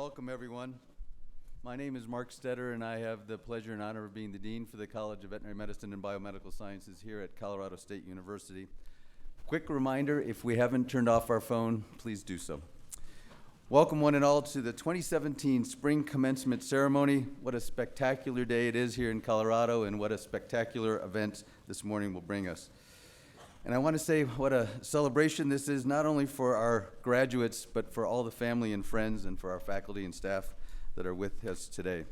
Welcome, everyone. My name is Mark Stetter, and I have the pleasure and honor of being the Dean for the College of Veterinary Medicine and Biomedical Sciences here at Colorado State University. Quick reminder, if we haven't turned off our phone, please do so. Welcome one and all to the 2017 Spring Commencement Ceremony. What a spectacular day it is here in Colorado, and what a spectacular event this morning will bring us. And I want to say what a celebration this is, not only for our graduates, but for all the family and friends and for our faculty and staff that are with us today.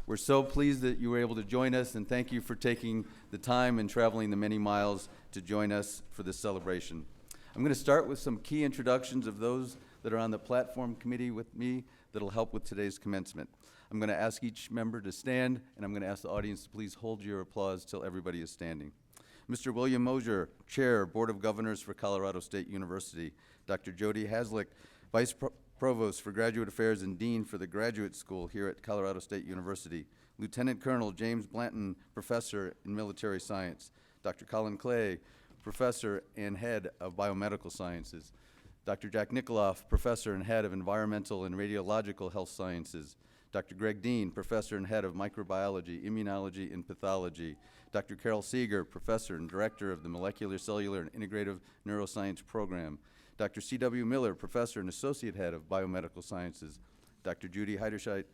We're so pleased that you were able to join us, and thank you for taking the time and traveling the many miles to join us for this celebration. I'm going to start with some key introductions of those that are on the platform committee with me that'll help with today's commencement. I'm going to ask each member to stand, and I'm going to ask the audience to please hold your applause till everybody is standing. Mr. William Mosier, Chair, Board of Governors for Colorado State University. Dr. Jody Haslick, Vice Provost for Graduate Affairs and Dean for the Graduate School here at Colorado State University. Lieutenant Colonel James Blanton, Professor in Military Science. Dr. Colin Clay, Professor and Head of Biomedical Sciences. Dr. Jack Nikoloff, Professor and Head of Environmental and Radiological Health Sciences. Dr. Greg Dean, Professor and Head of Microbiology, Immunology, and Pathology. Dr. Carol Seeger, Professor and Director of the Molecular, Cellular, and Integrative Neuroscience Program. Dr. C.W. Miller, Professor and Associate Head of Biomedical Sciences. Dr. Judy Heiderscheit,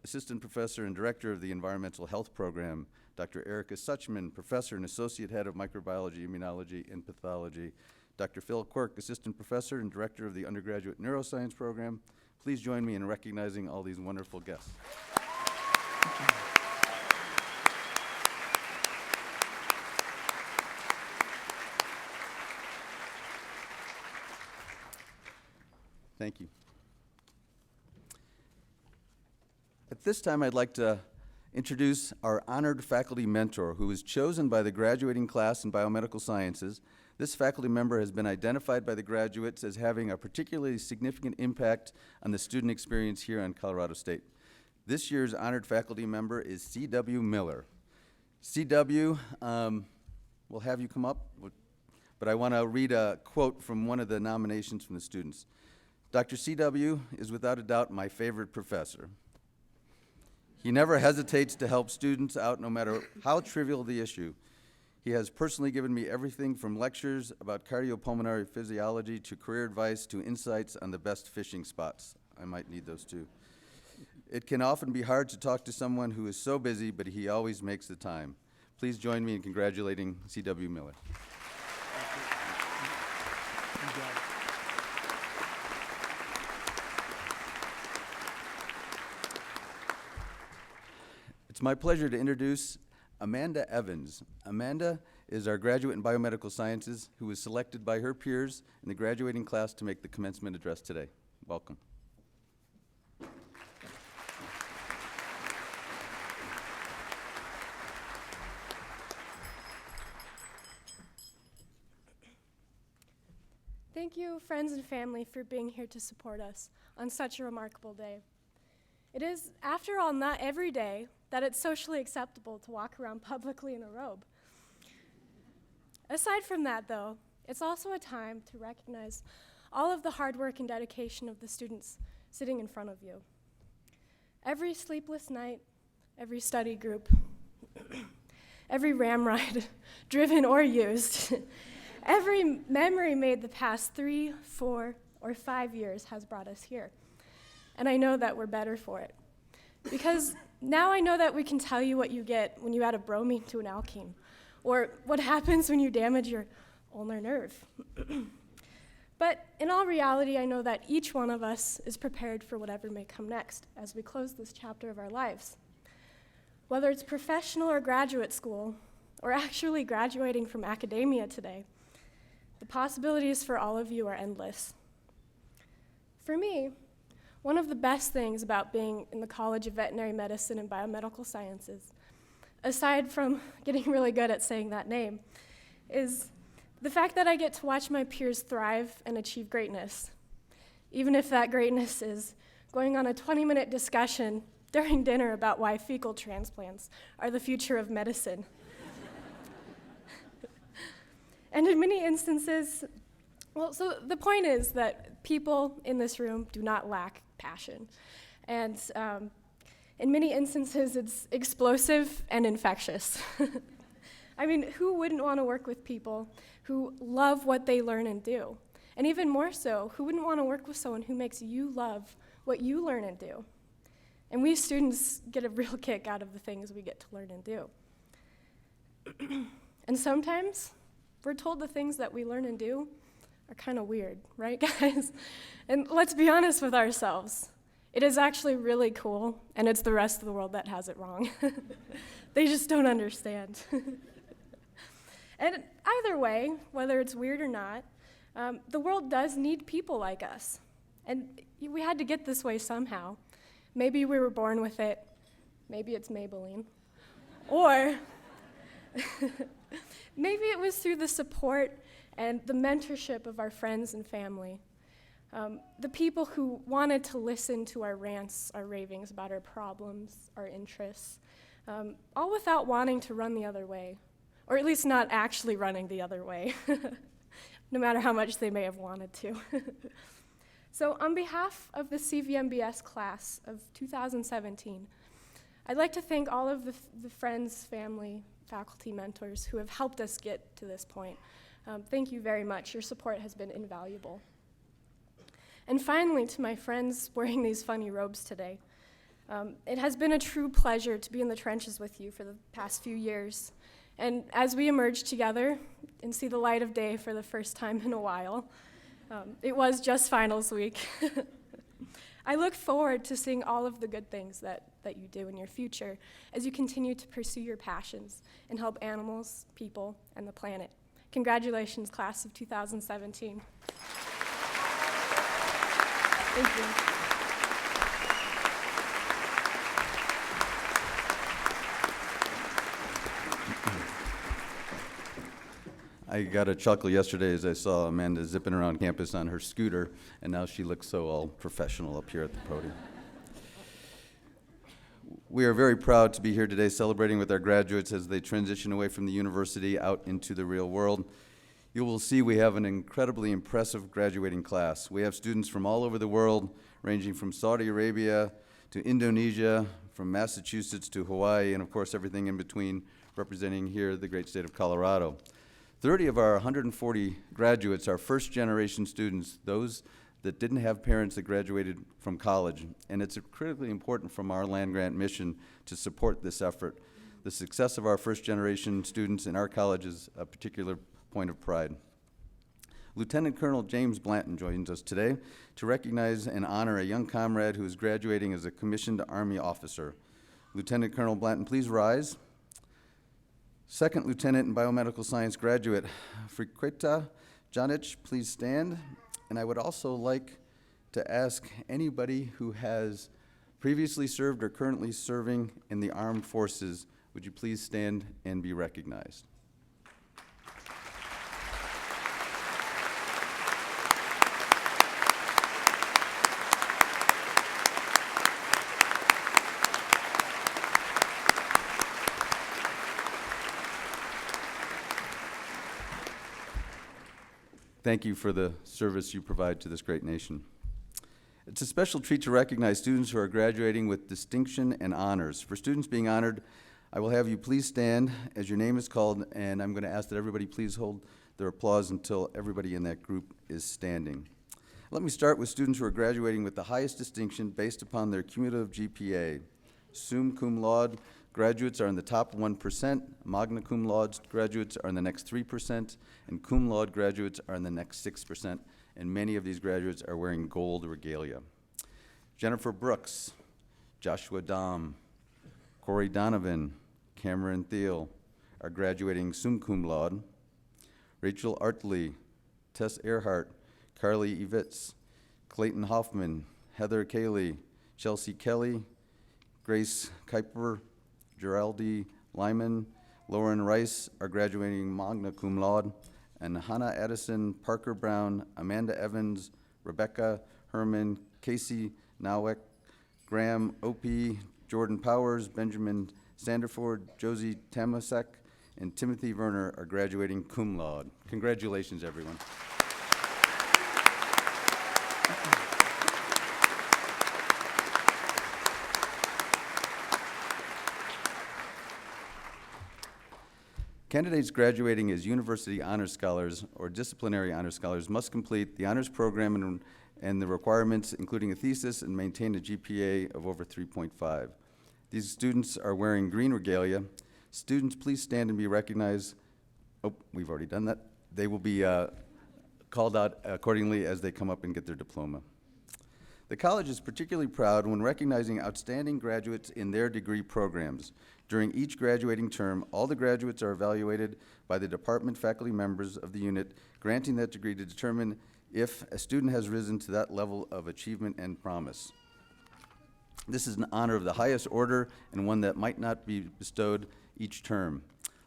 Assistant Professor and Director of the Environmental Health Program. Dr. Erica Suchman, Professor and Associate Head of Microbiology, Immunology, and Pathology. Dr. Phil Quirk, Assistant Professor and Director of the Undergraduate Neuroscience Program. Please join me in recognizing all these wonderful guests. Thank you. At this time, I'd like to introduce our honored faculty mentor, who was chosen by the graduating class in biomedical sciences. This faculty member has been identified by the graduates as having a particularly significant impact on the student experience here on Colorado State. This year's honored faculty member is C.W. Miller. C.W., we'll have you come up, but I want to read a quote from one of the nominations from the students. Dr. C.W. is without a doubt my favorite professor. He never hesitates to help students out no matter how trivial the issue. He has personally given me everything from lectures about cardiopulmonary physiology to career advice to insights on the best fishing spots. I might need those too. It can often be hard to talk to someone who is so busy, but he always makes the time. Please join me in congratulating C.W. Miller. It's my pleasure to introduce Amanda Evans. Amanda is our graduate in biomedical sciences who was selected by her peers in the graduating class to make the commencement address today. Welcome. Thank you, friends and family, for being here to support us on such a remarkable day. It is, after all, not every day that it's socially acceptable to walk around publicly in a robe. Aside from that, though, it's also a time to recognize all of the hard work and dedication of the students sitting in front of you. Every sleepless night, every study group, every ramride, driven or used, every memory made the past 3, 4, or 5 years has brought us here. And I know that we're better for it. Because now I know that we can tell you what you get when you add a bromine to an alkene, or what happens when you damage your ulnar nerve. But in all reality, I know that each one of us is prepared for whatever may come next as we close this chapter of our lives. Whether it's professional or graduate school, or actually graduating from academia today, the possibilities for all of you are endless. For me, one of the best things about being in the College of Veterinary Medicine and Biomedical Sciences, aside from getting really good at saying that name, is the fact that I get to watch my peers thrive and achieve greatness, even if that greatness is going on a 20-minute discussion during dinner about why fecal transplants are the future of medicine. And in many instances, so the point is that people in this room do not lack passion. And in many instances, it's explosive and infectious. I mean, who wouldn't want to work with people who love what they learn and do? And even more so, who wouldn't want to work with someone who makes you love what you learn and do? And we students get a real kick out of the things we get to learn and do. And sometimes we're told the things that we learn and do are kind of weird, right, guys? And let's be honest with ourselves. It is actually really cool, and it's the rest of the world that has it wrong. They just don't understand. And either way, whether it's weird or not, the world does need people like us. And we had to get this way somehow. Maybe we were born with it. Maybe it's Maybelline. Or maybe it was through the support and the mentorship of our friends and family. The people who wanted to listen to our rants, our ravings about our problems, our interests, all without wanting to run the other way, or at least not actually running the other way, no matter how much they may have wanted to. So on behalf of the CVMBS class of 2017, I'd like to thank all of the friends, family, faculty, mentors who have helped us get to this point. Thank you very much. Your support has been invaluable. And finally, to my friends wearing these funny robes today, it has been a true pleasure to be in the trenches with you for the past few years. And as we emerge together and see the light of day for the first time in a while, it was just finals week. I look forward to seeing all of the good things that you do in your future as you continue to pursue your passions and help animals, people, and the planet. Congratulations, class of 2017. Thank you. I got a chuckle yesterday as I saw Amanda zipping around campus on her scooter, and now she looks so all professional up here at the podium. We are very proud to be here today celebrating with our graduates as they transition away from the university out into the real world. You will see we have an incredibly impressive graduating class. We have students from all over the world, ranging from Saudi Arabia to Indonesia, from Massachusetts to Hawaii, and of course everything in between, representing here the great state of Colorado. 30 of our 140 graduates are first-generation students, those that didn't have parents that graduated from college, and it's critically important from our land-grant mission to support this effort. The success of our first-generation students in our college is a particular point of pride. Lieutenant Colonel James Blanton joins us today to recognize and honor a young comrade who is graduating as a commissioned Army officer. Lieutenant Colonel Blanton, please rise. Second Lieutenant in Biomedical Science graduate, Friqueta Janic, please stand. And I would also like to ask anybody who has previously served or currently serving in the armed forces, would you please stand and be recognized? Thank you for the service you provide to this great nation. It's a special treat to recognize students who are graduating with distinction and honors. For students being honored, I will have you please stand as your name is called, and I'm going to ask that everybody please hold their applause until everybody in that group is standing. Let me start with students who are graduating with the highest distinction based upon their cumulative GPA. Summa cum laude graduates are in the top 1%, magna cum laude graduates are in the next 3%, and cum laude graduates are in the next 6%, and many of these graduates are wearing gold regalia. Jennifer Brooks, Joshua Dom, Corey Donovan, Cameron Thiel are graduating summa cum laude. Rachel Artley, Tess Earhart, Carly Evitz, Clayton Hoffman, Heather Cayley, Chelsea Kelly, Grace Kuiper, Geraldi Lyman, Lauren Rice are graduating magna cum laude, and Hannah Addison, Parker Brown, Amanda Evans, Rebecca Herman, Casey Nowek, Graham Opie, Jordan Powers, Benjamin Sanderford, Josie Tamasek, and Timothy Werner are graduating cum laude. Congratulations, everyone. Candidates graduating as University Honor Scholars or Disciplinary Honor Scholars must complete the honors program and the requirements, including a thesis, and maintain a GPA of over 3.5. These students are wearing green regalia. Students, please stand and be recognized. Oh, we've already done that. They will be called out accordingly as they come up and get their diploma. The college is particularly proud when recognizing outstanding graduates in their degree programs. During each graduating term, all the graduates are evaluated by the department faculty members of the unit granting that degree to determine if a student has risen to that level of achievement and promise. This is an honor of the highest order and one that might not be bestowed each term.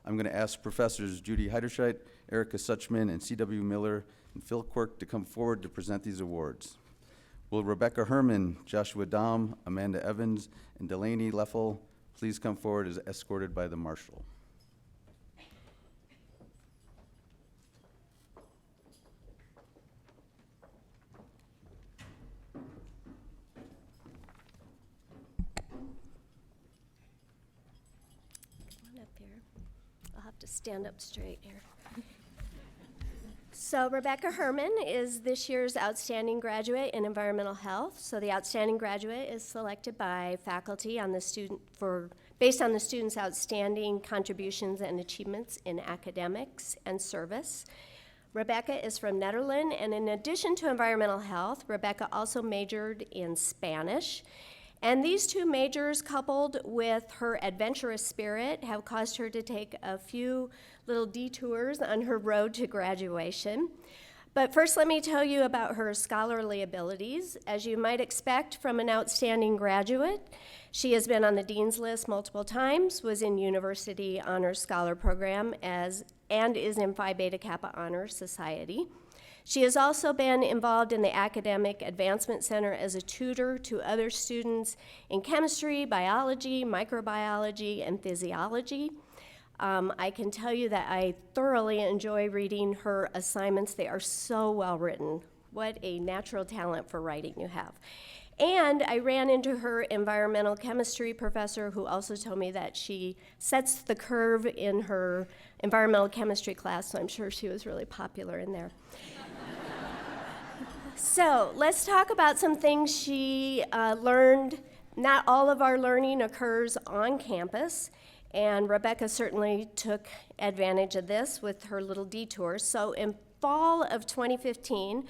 I'm going to ask Professors Judy Heiderscheit, Erica Suchman, and C.W. Miller and Phil Quirk to come forward to present these awards. Will Rebecca Herman, Joshua Dahm, Amanda Evans, and Delaney Leffel please come forward as escorted by the marshal? Come on up here. I'll have to stand up straight here. So Rebecca Herman is this year's Outstanding Graduate in Environmental Health. So the Outstanding Graduate is selected by faculty on the based on the student's outstanding contributions and achievements in academics and service. Rebecca is from Netherlands, and in addition to environmental health, Rebecca also majored in Spanish. And these two majors, coupled with her adventurous spirit, have caused her to take a few little detours on her road to graduation. But first, let me tell you about her scholarly abilities. As you might expect from an outstanding graduate, she has been on the Dean's List multiple times, was in University Honors Scholar Program, and is in Phi Beta Kappa Honor Society. She has also been involved in the Academic Advancement Center as a tutor to other students in chemistry, biology, microbiology, and physiology. I can tell you that I thoroughly enjoy reading her assignments. They are so well written. What a natural talent for writing you have. And I ran into her environmental chemistry professor, who also told me that she sets the curve in her environmental chemistry class, so I'm sure she was really popular in there. So let's talk about some things she learned. Not all of our learning occurs on campus, and Rebecca certainly took advantage of this with her little detours. So in fall of 2015,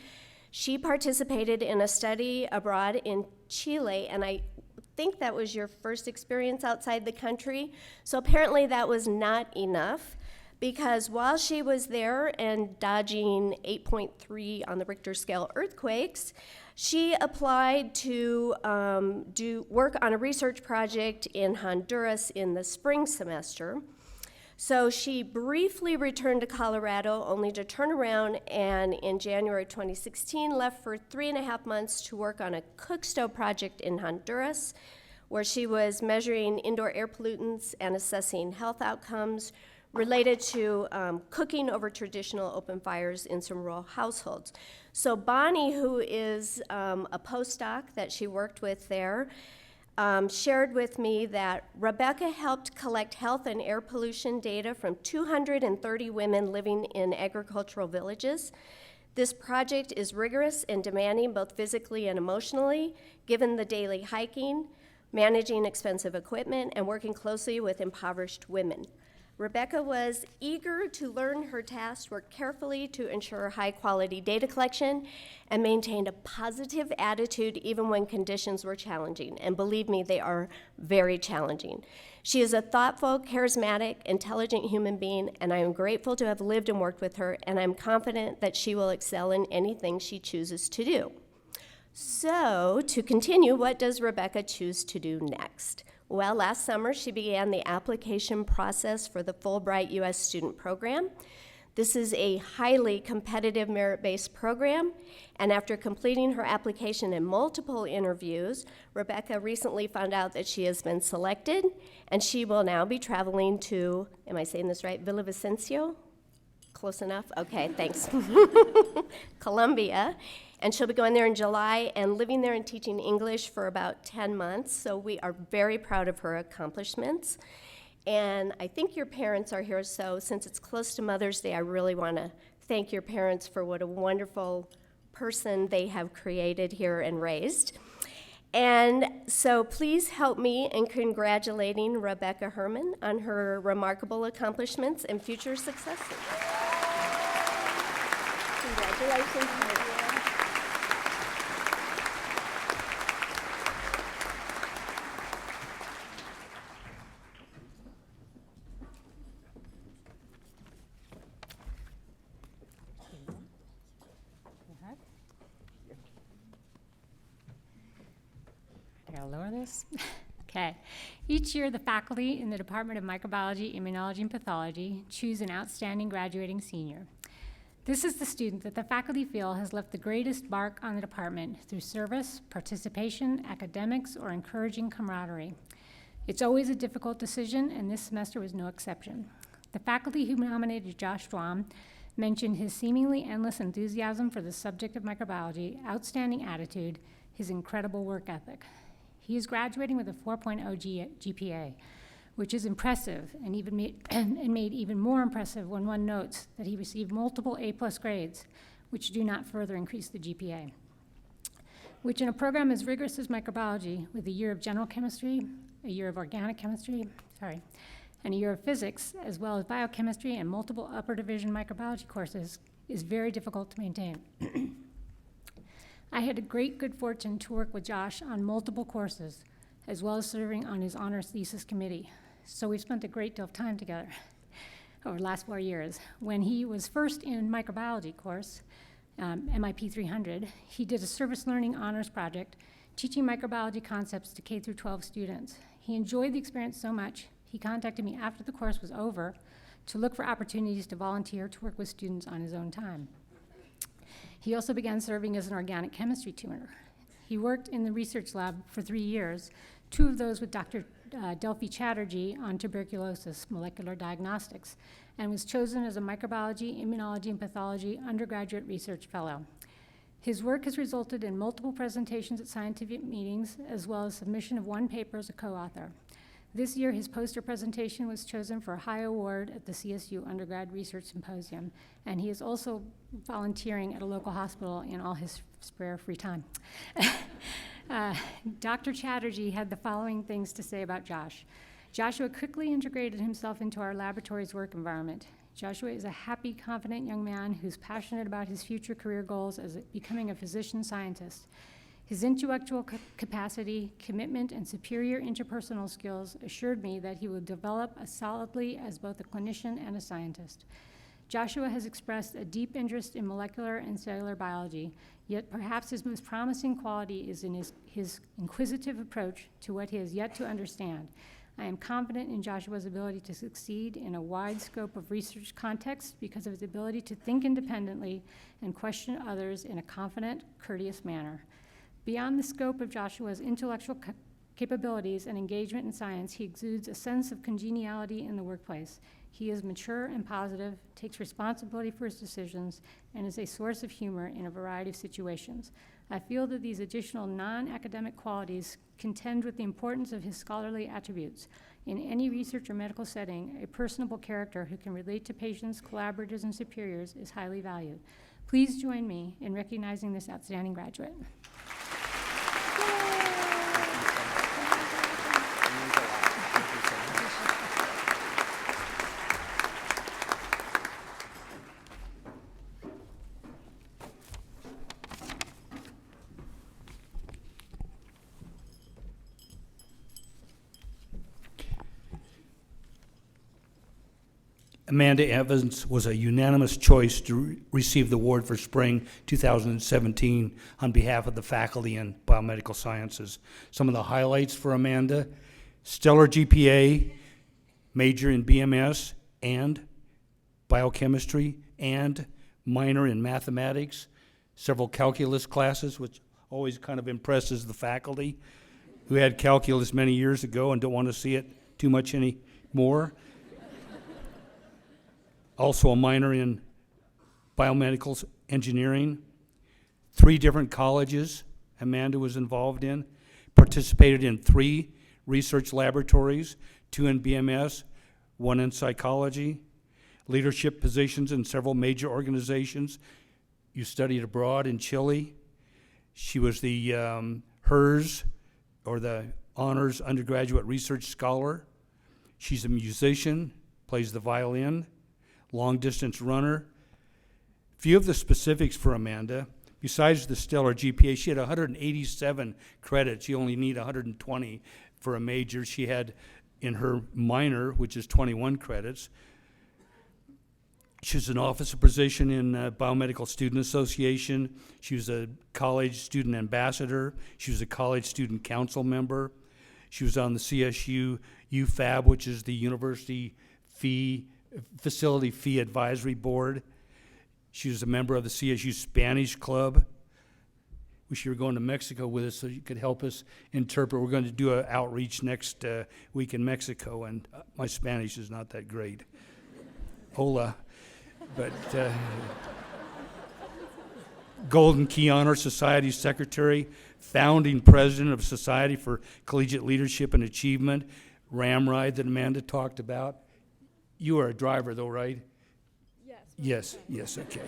she participated in a study abroad in Chile, and I think that was your first experience outside the country. So apparently that was not enough, because while she was there and dodging 8.3 on the Richter scale earthquakes, she applied to do work on a research project in Honduras in the spring semester. So she briefly returned to Colorado, only to turn around and in January 2016 left for 3.5 months to work on a cook stove project in Honduras, where she was measuring indoor air pollutants and assessing health outcomes related to cooking over traditional open fires in some rural households. So Bonnie, who is a postdoc that she worked with there, shared with me that Rebecca helped collect health and air pollution data from 230 women living in agricultural villages. This project is rigorous and demanding both physically and emotionally, given the daily hiking, managing expensive equipment, and working closely with impoverished women. Rebecca was eager to learn her task, worked carefully to ensure high-quality data collection, and maintained a positive attitude even when conditions were challenging. And believe me, they are very challenging. She is a thoughtful, charismatic, intelligent human being, and I am grateful to have lived and worked with her, and I'm confident that she will excel in anything she chooses to do. So, to continue, what does Rebecca choose to do next? Well, last summer, she began the application process for the Fulbright U.S. Student Program. This is a highly competitive merit-based program, and after completing her application and multiple interviews, Rebecca recently found out that she has been selected, and she will now be traveling to, am I saying this right, Villavicencio? Close enough? Okay, thanks. Colombia. And she'll be going there in July and living there and teaching English for about 10 months. So we are very proud of her accomplishments. And I think your parents are here, so since it's close to Mother's Day, I really want to thank your parents for what a wonderful person they have created here and raised. And so please help me in congratulating Rebecca Herman on her remarkable accomplishments and future successes. Congratulations. I gotta lower this. Okay. Each year, the faculty in the Department of Microbiology, Immunology, and Pathology choose an outstanding graduating senior. This is the student that the faculty feel has left the greatest mark on the department through service, participation, academics, or encouraging camaraderie. It's always a difficult decision, and this semester was no exception. The faculty who nominated Josh Schwam mentioned his seemingly endless enthusiasm for the subject of microbiology, outstanding attitude, his incredible work ethic. He is graduating with a 4.0 GPA, which is impressive and made even more impressive when one notes that he received multiple A+ grades, which do not further increase the GPA, which in a program as rigorous as microbiology, with a year of general chemistry, a year of organic chemistry, and a year of physics, as well as biochemistry and multiple upper division microbiology courses, is very difficult to maintain. I had a great good fortune to work with Josh on multiple courses, as well as serving on his honors thesis committee. So we've spent a great deal of time together over the last 4 years. When he was first in microbiology course, MIP 300, he did a service learning honors project teaching microbiology concepts to K through 12 students. He enjoyed the experience so much, he contacted me after the course was over to look for opportunities to volunteer to work with students on his own time. He also began serving as an organic chemistry tutor. He worked in the research lab for 3 years, 2 of those with Dr. Delphi Chatterjee on tuberculosis molecular diagnostics, and was chosen as a microbiology, immunology, and pathology undergraduate research fellow. His work has resulted in multiple presentations at scientific meetings, as well as submission of 1 paper as a co-author. This year, his poster presentation was chosen for a high award at the CSU Undergrad Research Symposium, and he is also volunteering at a local hospital in all his spare free time. Dr. Chatterjee had the following things to say about Josh. Joshua quickly integrated himself into our laboratory's work environment. Joshua is a happy, confident young man who's passionate about his future career goals as becoming a physician scientist. His intellectual capacity, commitment, and superior interpersonal skills assured me that he will develop as solidly as both a clinician and a scientist. Joshua has expressed a deep interest in molecular and cellular biology, yet perhaps his most promising quality is in his inquisitive approach to what he has yet to understand. I am confident in Joshua's ability to succeed in a wide scope of research contexts because of his ability to think independently and question others in a confident, courteous manner. Beyond the scope of Joshua's intellectual capabilities and engagement in science, he exudes a sense of congeniality in the workplace. He is mature and positive, takes responsibility for his decisions, and is a source of humor in a variety of situations. I feel that these additional non-academic qualities contend with the importance of his scholarly attributes. In any research or medical setting, a personable character who can relate to patients, collaborators, and superiors is highly valued. Please join me in recognizing this outstanding graduate. Amanda Evans was a unanimous choice to receive the award for spring 2017 on behalf of the faculty in biomedical sciences. Some of the highlights for Amanda: stellar GPA, major in BMS and biochemistry, and minor in mathematics, several calculus classes, which always kind of impresses the faculty who had calculus many years ago and don't want to see it too much anymore. Also a minor in biomedical engineering. 3 different colleges Amanda was involved in, participated in 3 research laboratories, 2 in BMS, 1 in psychology, leadership positions in several major organizations. You studied abroad in Chile. She was the HERS, or the Honors Undergraduate Research Scholar. She's a musician, plays the violin, long-distance runner. Few of the specifics for Amanda. Besides the stellar GPA, she had 187 credits. You only need 120 for a major. She had in her minor, which is 21 credits. She was an officer position in Biomedical Student Association. She was a college student ambassador. She was a college student council member. She was on the CSU UFAB, which is the University Facility Fee Advisory Board. She was a member of the CSU Spanish Club. Wish you were going to Mexico with us so you could help us interpret. We're going to do an outreach next week in Mexico, and my Spanish is not that great. Hola. But Golden Key Honor Society Secretary, founding president of Society for Collegiate Leadership and Achievement, Ramride that Amanda talked about. You are a driver though, right? Yes, okay.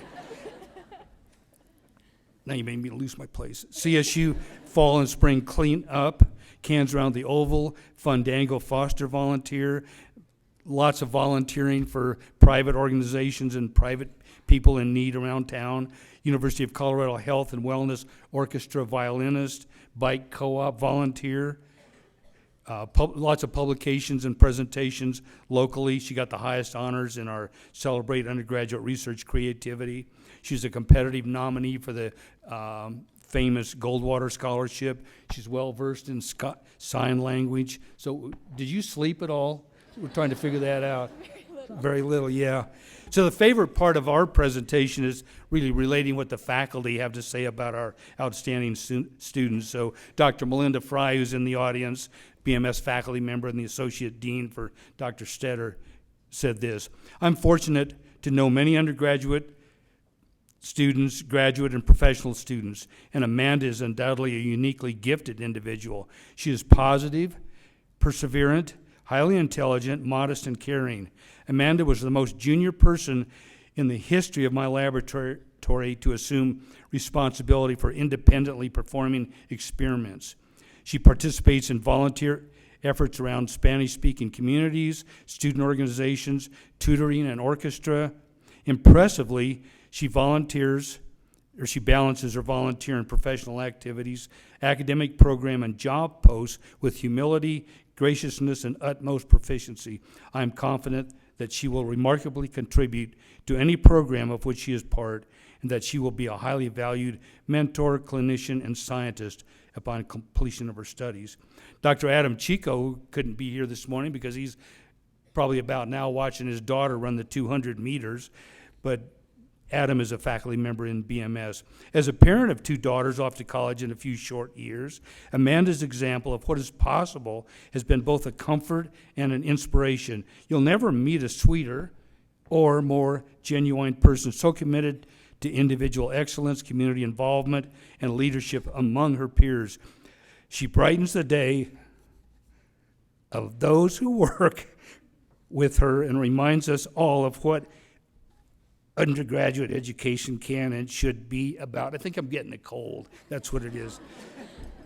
Now you made me lose my place. CSU Fall and Spring Clean Up, Cans Around the Oval, Fandango Foster Volunteer, lots of volunteering for private organizations and private people in need around town. University of Colorado Health and Wellness Orchestra violinist, bike co-op volunteer. Lots of publications and presentations locally. She got the highest honors in our Celebrate Undergraduate Research Creativity. She's a competitive nominee for the famous Goldwater Scholarship. She's well-versed in sign language. So did you sleep at all? We're trying to figure that out. Very little, yeah. So the favorite part of our presentation is really relating what the faculty have to say about our outstanding students. So Dr. Melinda Fry, who's in the audience, BMS faculty member and the associate dean for Dr. Stetter, said this: I'm fortunate to know many undergraduate students, graduate and professional students, and Amanda is undoubtedly a uniquely gifted individual. She is positive, perseverant, highly intelligent, modest, and caring. Amanda was the most junior person in the history of my laboratory to assume responsibility for independently performing experiments. She participates in volunteer efforts around Spanish-speaking communities, student organizations, tutoring, and orchestra. Impressively, she balances her volunteer and professional activities, academic program, and job posts with humility, graciousness, and utmost proficiency. I am confident that she will remarkably contribute to any program of which she is part, and that she will be a highly valued mentor, clinician, and scientist upon completion of her studies. Dr. Adam Chico, who couldn't be here this morning because he's probably about now watching his daughter run the 200 meters, but Adam is a faculty member in BMS. As a parent of 2 daughters off to college in a few short years, Amanda's example of what is possible has been both a comfort and an inspiration. You'll never meet a sweeter or more genuine person, so committed to individual excellence, community involvement, and leadership among her peers. She brightens the day of those who work with her and reminds us all of what undergraduate education can and should be about. I think I'm getting a cold. That's what it is.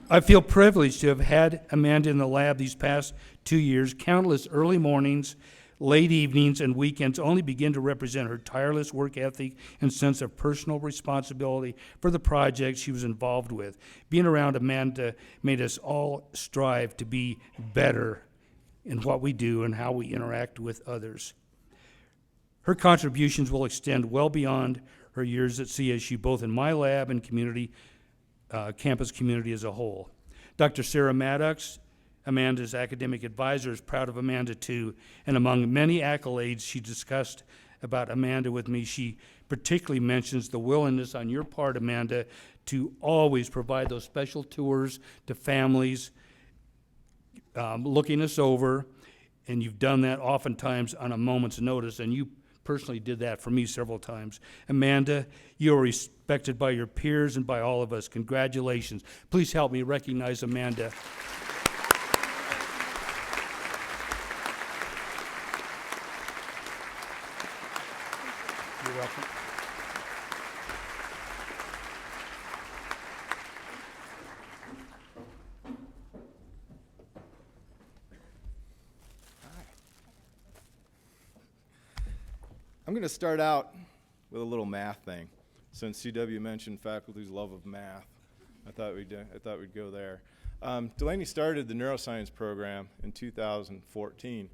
I feel privileged to have had Amanda in the lab these past 2 years. Countless early mornings, late evenings, and weekends only begin to represent her tireless work ethic and sense of personal responsibility for the project she was involved with. Being around Amanda made us all strive to be better in what we do and how we interact with others. Her contributions will extend well beyond her years at CSU, both in my lab and community, campus community as a whole. Dr. Sarah Maddox, Amanda's academic advisor, is proud of Amanda too, and among many accolades she discussed about Amanda with me, she particularly mentions the willingness on your part, Amanda, to always provide those special tours to families, looking us over, and you've done that oftentimes on a moment's notice, and you personally did that for me several times. Amanda, you are respected by your peers and by all of us. Congratulations. Please help me recognize Amanda. welcome. I'm going to start out with a little math thing. Since CW mentioned faculty's love of math, I thought we'd go there. Delaney started the neuroscience program in 2014.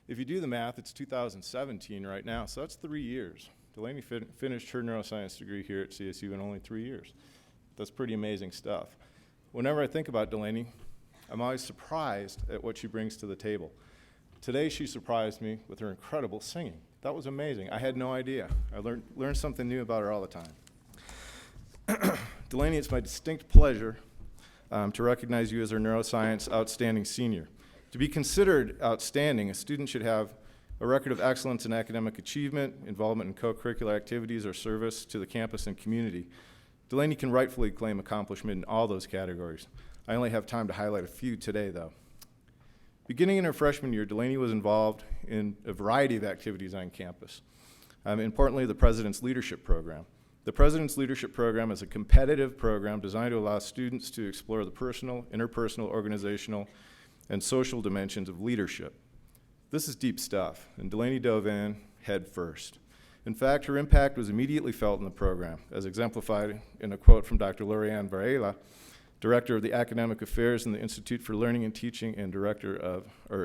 If you do the math, it's 2017 right now, so that's 3 years. Delaney finished her neuroscience degree here at CSU in only 3 years. That's pretty amazing stuff. Whenever I think about Delaney, I'm always surprised at what she brings to the table. Today she surprised me with her incredible singing. That was amazing. I had no idea. I learned something new about her all the time. Delaney, it's my distinct pleasure to recognize you as our neuroscience outstanding senior. To be considered outstanding, a student should have a record of excellence in academic achievement, involvement in co-curricular activities, or service to the campus and community. Delaney can rightfully claim accomplishment in all those categories. I only have time to highlight a few today, though. Beginning in her freshman year, Delaney was involved in a variety of activities on campus. Importantly, the President's Leadership Program. The President's Leadership Program is a competitive program designed to allow students to explore the personal, interpersonal, organizational, and social dimensions of leadership. This is deep stuff, and Delaney dove in head first. In fact, her impact was immediately felt in the program, as exemplified in a quote from Dr. Lorianne Varela, Director of the Academic Affairs in the Institute for Learning and Teaching and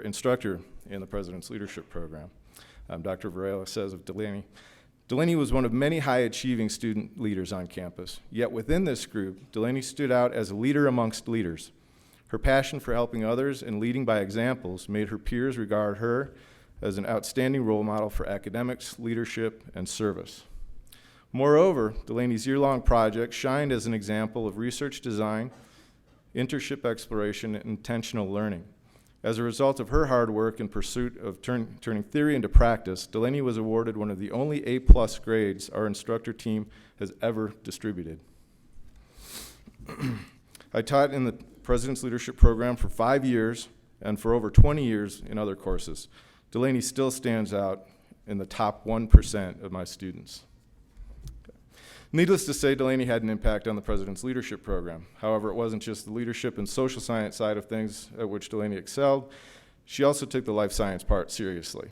instructor in the President's Leadership Program. Dr. Varela says of Delaney, Delaney was one of many high-achieving student leaders on campus, yet within this group, Delaney stood out as a leader amongst leaders. Her passion for helping others and leading by examples made her peers regard her as an outstanding role model for academics, leadership, and service. Moreover, Delaney's year-long project shined as an example of research design, internship exploration, and intentional learning. As a result of her hard work in pursuit of turning theory into practice, Delaney was awarded one of the only A+ grades our instructor team has ever distributed. I taught in the President's Leadership Program for 5 years and for over 20 years in other courses. Delaney still stands out in the top 1% of my students. Needless to say, Delaney had an impact on the President's Leadership Program. However, it wasn't just the leadership and social science side of things at which Delaney excelled. She also took the life science part seriously.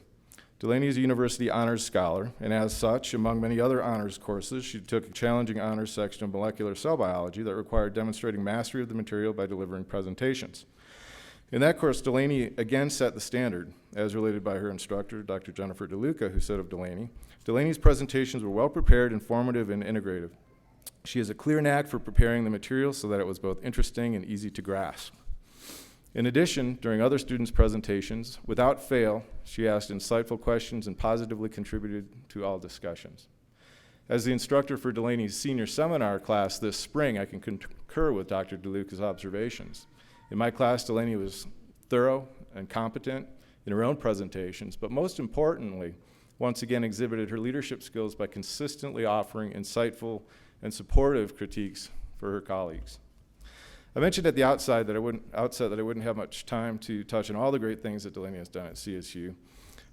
Delaney is a university honors scholar, and as such, among many other honors courses, she took a challenging honors section of molecular cell biology that required demonstrating mastery of the material by delivering presentations. In that course, Delaney again set the standard, as related by her instructor, Dr. Jennifer DeLuca, who said of Delaney, Delaney's presentations were well prepared, informative, and integrative. She has a clear knack for preparing the material so that it was both interesting and easy to grasp. In addition, during other students' presentations, without fail, she asked insightful questions and positively contributed to all discussions. As the instructor for Delaney's senior seminar class this spring, I can concur with Dr. DeLuca's observations. In my class, Delaney was thorough and competent in her own presentations, but most importantly, once again exhibited her leadership skills by consistently offering insightful and supportive critiques for her colleagues. I mentioned at the outset that I wouldn't have much time to touch on all the great things that Delaney has done at CSU,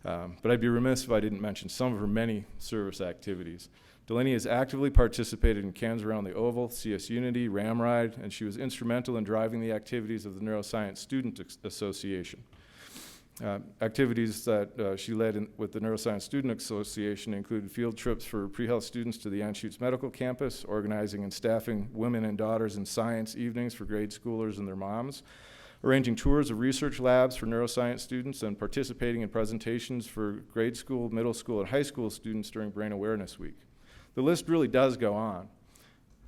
but I'd be remiss if I didn't mention some of her many service activities. Delaney has actively participated in Cans Around the Oval, CS Unity, Ramride, and she was instrumental in driving the activities of the Neuroscience Student Association. Activities that she led with the Neuroscience Student Association included field trips for pre-health students to the Anschutz Medical Campus, organizing and staffing Women and Daughters in Science evenings for grade schoolers and their moms, arranging tours of research labs for neuroscience students, and participating in presentations for grade school, middle school, and high school students during Brain Awareness Week. The list really does go on.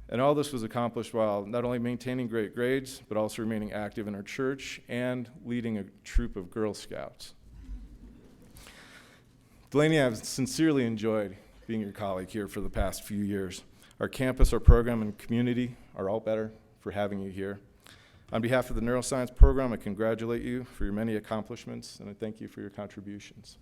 And all this was accomplished while not only maintaining great grades, but also remaining active in our church and leading a troop of Girl Scouts. Delaney, I've sincerely enjoyed being your colleague here for the past few years. Our campus, our program, and community are all better for having you here. On behalf of the Neuroscience Program, I congratulate you for your many accomplishments, and I thank you for your contributions.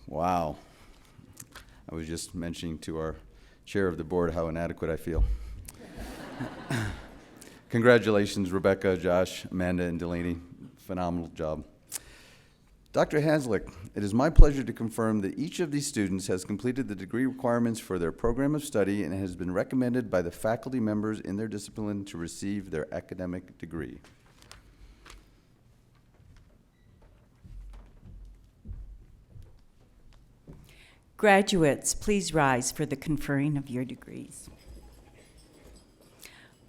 Wow. I was just mentioning to our chair of the board how inadequate I feel. Congratulations, Rebecca, Josh, Amanda, and Delaney. Phenomenal job. Dr. Hanslick, it is my pleasure to confirm that each of these students has completed the degree requirements for their program of study and has been recommended by the faculty members in their discipline to receive their academic degree. Graduates, please rise for the conferring of your degrees.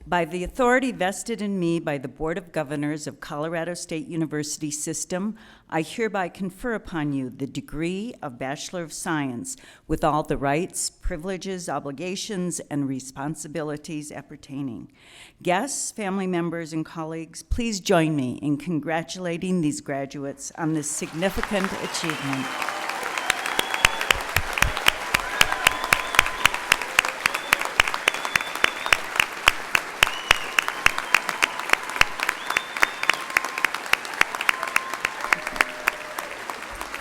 By the authority vested in me by the Board of Governors of Colorado State University System, I hereby confer upon you the degree of Bachelor of Science with all the rights, privileges, obligations, and responsibilities appertaining. Guests, family members, and colleagues, please join me in congratulating these graduates on this significant achievement.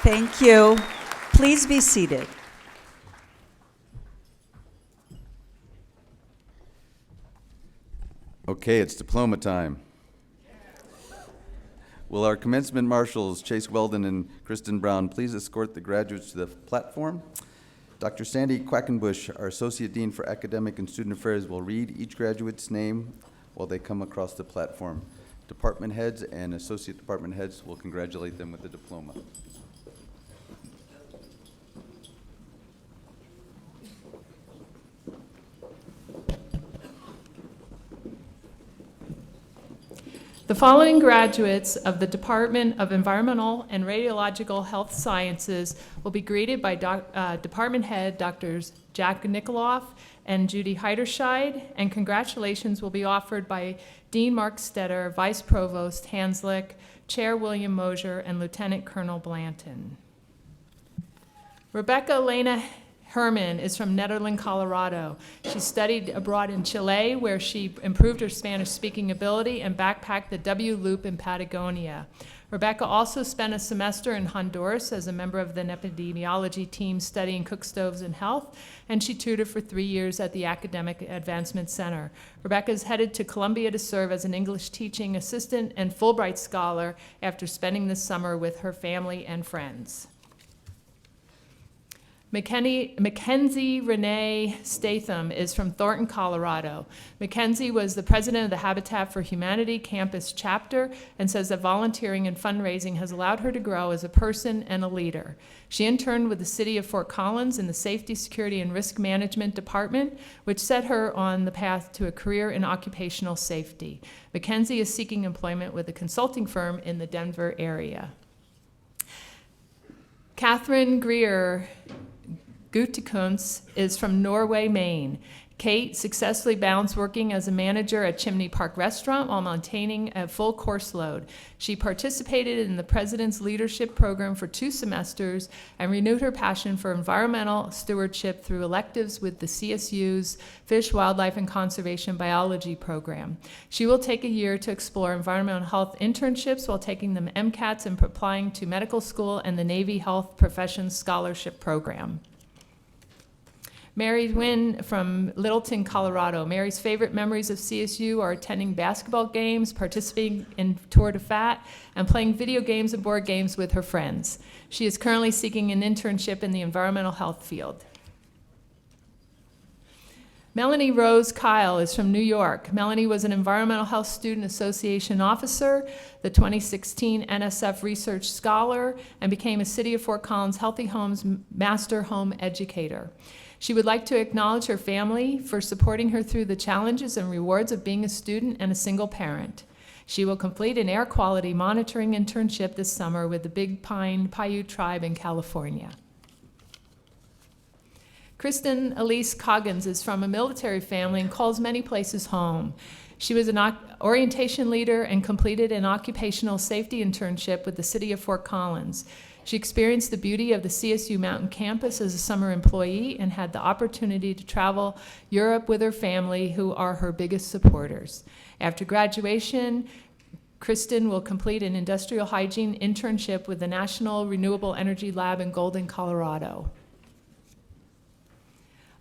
Thank you. Please be seated. Okay, it's diploma time. Will our commencement marshals, Chase Weldon and Kristen Brown, please escort the graduates to the platform? Dr. Sandy Quackenbush, our Associate Dean for Academic and Student Affairs, will read each graduate's name while they come across the platform. Department heads and associate department heads will congratulate them with the diploma. The following graduates of the Department of Environmental and Radiological Health Sciences will be greeted by Department Head Drs. Jack Nikoloff and Judy Heiderscheid, and congratulations will be offered by Dean Mark Stetter, Vice Provost Hanslick, Chair William Mosier, and Lieutenant Colonel Blanton. Rebecca Elena Herman is from Nederland, Colorado. She studied abroad in Chile, where she improved her Spanish-speaking ability and backpacked the W Loop in Patagonia. Rebecca also spent a semester in Honduras as a member of an epidemiology team studying cook stoves and health, and she tutored for 3 years at the Academic Advancement Center. Rebecca is headed to Columbia to serve as an English teaching assistant and Fulbright scholar after spending the summer with her family and friends. Mackenzie Renee Statham is from Thornton, Colorado. Mackenzie was the president of the Habitat for Humanity campus chapter and says that volunteering and fundraising has allowed her to grow as a person and a leader. She interned with the city of Fort Collins in the Safety, Security, and Risk Management Department, which set her on the path to a career in occupational safety. Mackenzie is seeking employment with a consulting firm in the Denver area. Catherine Greer Gutekunst is from Norway, Maine. Kate successfully balanced working as a manager at Chimney Park Restaurant while maintaining a full course load. She participated in the President's Leadership Program for 2 semesters and renewed her passion for environmental stewardship through electives with the CSU's Fish, Wildlife, and Conservation Biology program. She will take a year to explore environmental health internships while taking the MCATs and applying to medical school and the Navy Health Professions Scholarship Program. Mary Wynn from Littleton, Colorado. Mary's favorite memories of CSU are attending basketball games, participating in Tour de Fat, and playing video games and board games with her friends. She is currently seeking an internship in the environmental health field. Melanie Rose Kyle is from New York. Melanie was an Environmental Health Student Association officer, the 2016 NSF Research Scholar, and became a City of Fort Collins Healthy Homes Master Home Educator. She would like to acknowledge her family for supporting her through the challenges and rewards of being a student and a single parent. She will complete an air quality monitoring internship this summer with the Big Pine Paiute tribe in California. Kristen Elise Coggins is from a military family and calls many places home. She was an orientation leader and completed an occupational safety internship with the City of Fort Collins. She experienced the beauty of the CSU Mountain campus as a summer employee and had the opportunity to travel Europe with her family, who are her biggest supporters. After graduation, Kristen will complete an industrial hygiene internship with the National Renewable Energy Lab in Golden, Colorado.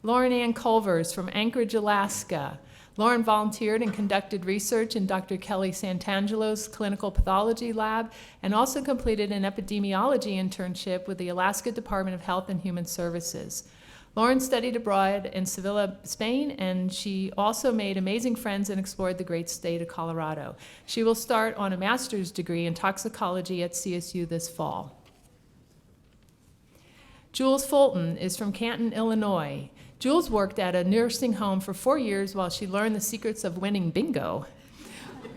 Lauren Ann Culvers from Anchorage, Alaska. Lauren volunteered and conducted research in Dr. Kelly Santangelo's clinical pathology lab and also completed an epidemiology internship with the Alaska Department of Health and Human Services. Lauren studied abroad in Sevilla, Spain, and she also made amazing friends and explored the great state of Colorado. She will start on a master's degree in toxicology at CSU this fall. Jules Fulton is from Canton, Illinois. Jules worked at a nursing home for 4 years while she learned the secrets of winning bingo.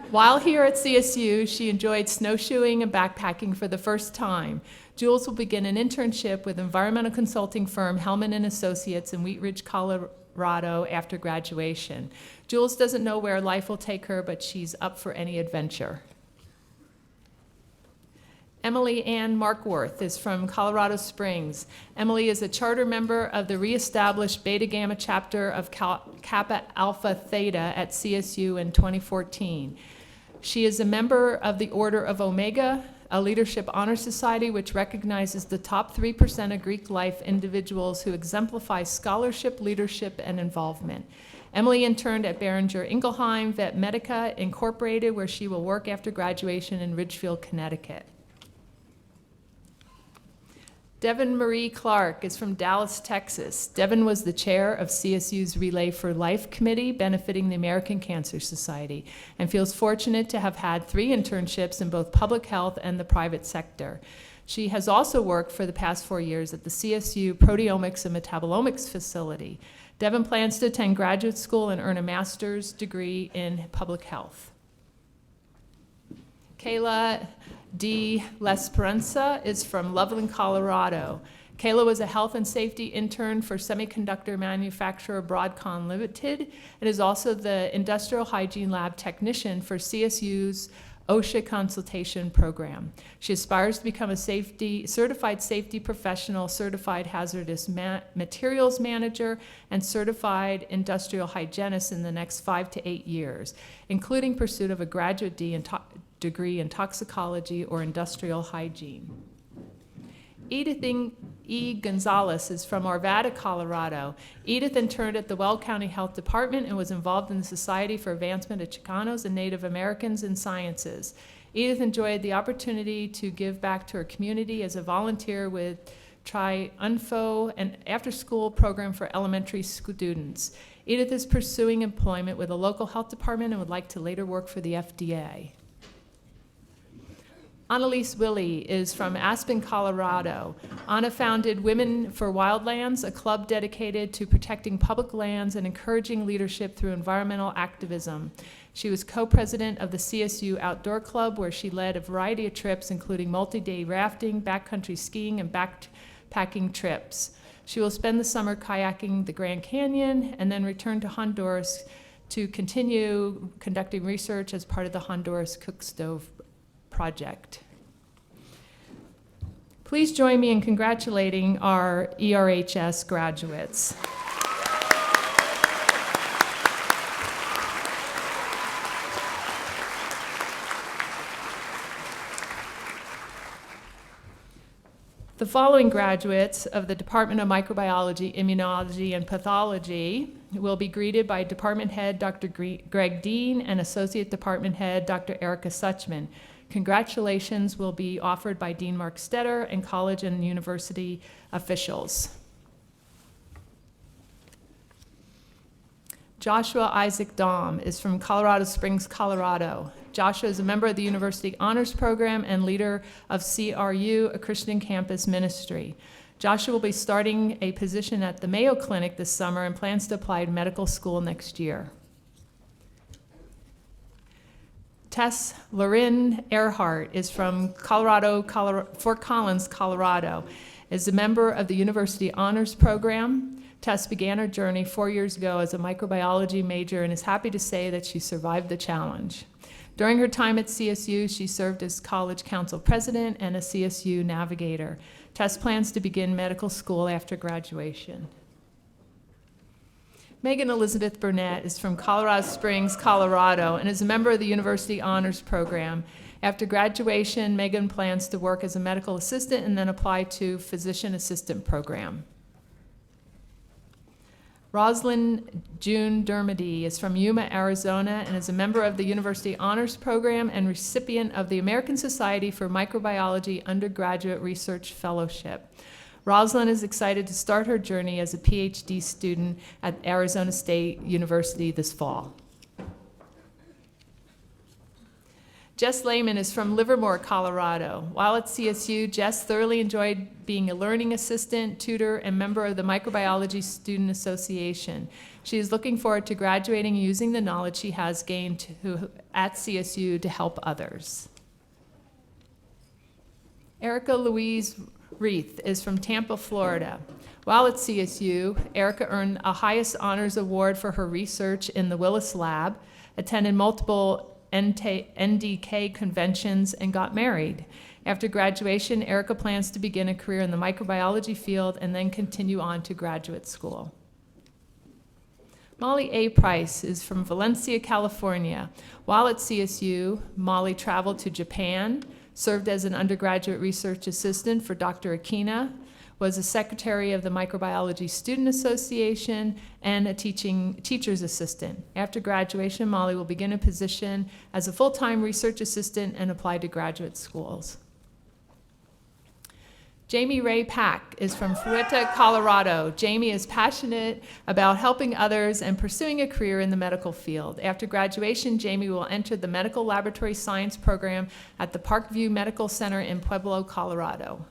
While here at CSU, she enjoyed snowshoeing and backpacking for the first time. Jules will begin an internship with environmental consulting firm Hellman & Associates in Wheat Ridge, Colorado after graduation. Jules doesn't know where life will take her, but she's up for any adventure. Emily Ann Markworth is from Colorado Springs. Emily is a charter member of the reestablished Beta Gamma chapter of Kappa Alpha Theta at CSU in 2014. She is a member of the Order of Omega, a leadership honor society which recognizes the top 3% of Greek life individuals who exemplify scholarship, leadership, and involvement. Emily interned at Behringer Ingelheim Vetmedica Incorporated, where she will work after graduation in Ridgefield, Connecticut. Devin Marie Clark is from Dallas, Texas. Devin was the chair of CSU's Relay for Life Committee benefiting the American Cancer Society and feels fortunate to have had 3 internships in both public health and the private sector. She has also worked for the past 4 years at the CSU Proteomics and Metabolomics facility. Devin plans to attend graduate school and earn a master's degree in public health. Kayla D. L'Esperanza is from Loveland, Colorado. Kayla was a health and safety intern for semiconductor manufacturer Broadcom Limited and is also the industrial hygiene lab technician for CSU's OSHA consultation program. She aspires to become a certified safety professional, certified hazardous materials manager, and certified industrial hygienist in the next 5 to 8 years, including pursuit of a graduate degree in toxicology or industrial hygiene. Edith E. Gonzalez is from Arvada, Colorado. Edith interned at the Weld County Health Department and was involved in the Society for Advancement of Chicanos and Native Americans in Sciences. Edith enjoyed the opportunity to give back to her community as a volunteer with Tri-UNFO, an after-school program for elementary students. Edith is pursuing employment with a local health department and would like to later work for the FDA. Annalise Willie is from Aspen, Colorado. Anna founded Women for Wildlands, a club dedicated to protecting public lands and encouraging leadership through environmental activism. She was co-president of the CSU Outdoor Club, where she led a variety of trips, including multi-day rafting, backcountry skiing, and backpacking trips. She will spend the summer kayaking the Grand Canyon and then return to Honduras to continue conducting research as part of the Honduras Cook Stove project. Please join me in congratulating our ERHS graduates. The following graduates of the Department of Microbiology, Immunology, and Pathology will be greeted by Department Head Dr. Greg Dean and Associate Department Head Dr. Erica Suchman. Congratulations will be offered by Dean Mark Stetter and college and university officials. Joshua Isaac Dahm is from Colorado Springs, Colorado. Joshua is a member of the University Honors Program and leader of CRU, a Christian campus ministry. Joshua will be starting a position at the Mayo Clinic this summer and plans to apply to medical school next year. Tess Lorin Earhart is from Fort Collins, Colorado. Is a member of the University Honors Program. Tess began her journey 4 years ago as a microbiology major and is happy to say that she survived the challenge. During her time at CSU, she served as college council president and a CSU navigator. Tess plans to begin medical school after graduation. Megan Elizabeth Burnett is from Colorado Springs, Colorado, and is a member of the University Honors Program. After graduation, Megan plans to work as a medical assistant and then apply to physician assistant program. Rosalind June Dermody is from Yuma, Arizona, and is a member of the University Honors Program and recipient of the American Society for Microbiology Undergraduate Research Fellowship. Rosalind is excited to start her journey as a PhD student at Arizona State University this fall. Jess Lehman is from Livermore, Colorado. While at CSU, Jess thoroughly enjoyed being a learning assistant, tutor, and member of the Microbiology Student Association. She is looking forward to graduating and using the knowledge she has gained at CSU to help others. Erica Louise Reith is from Tampa, Florida. While at CSU, Erica earned a highest honors award for her research in the Willis Lab, attended multiple NDK conventions, and got married. After graduation, Erica plans to begin a career in the microbiology field and then continue on to graduate school. Molly A. Price is from Valencia, California. While at CSU, Molly traveled to Japan, served as an undergraduate research assistant for Dr. Akina, was a secretary of the Microbiology Student Association, and a teacher's assistant. After graduation, Molly will begin a position as a full-time research assistant and apply to graduate schools. Jamie Ray Pack is from Fuente, Colorado. Jamie is passionate about helping others and pursuing a career in the medical field. After graduation, Jamie will enter the Medical Laboratory Science program at the Parkview Medical Center in Pueblo, Colorado.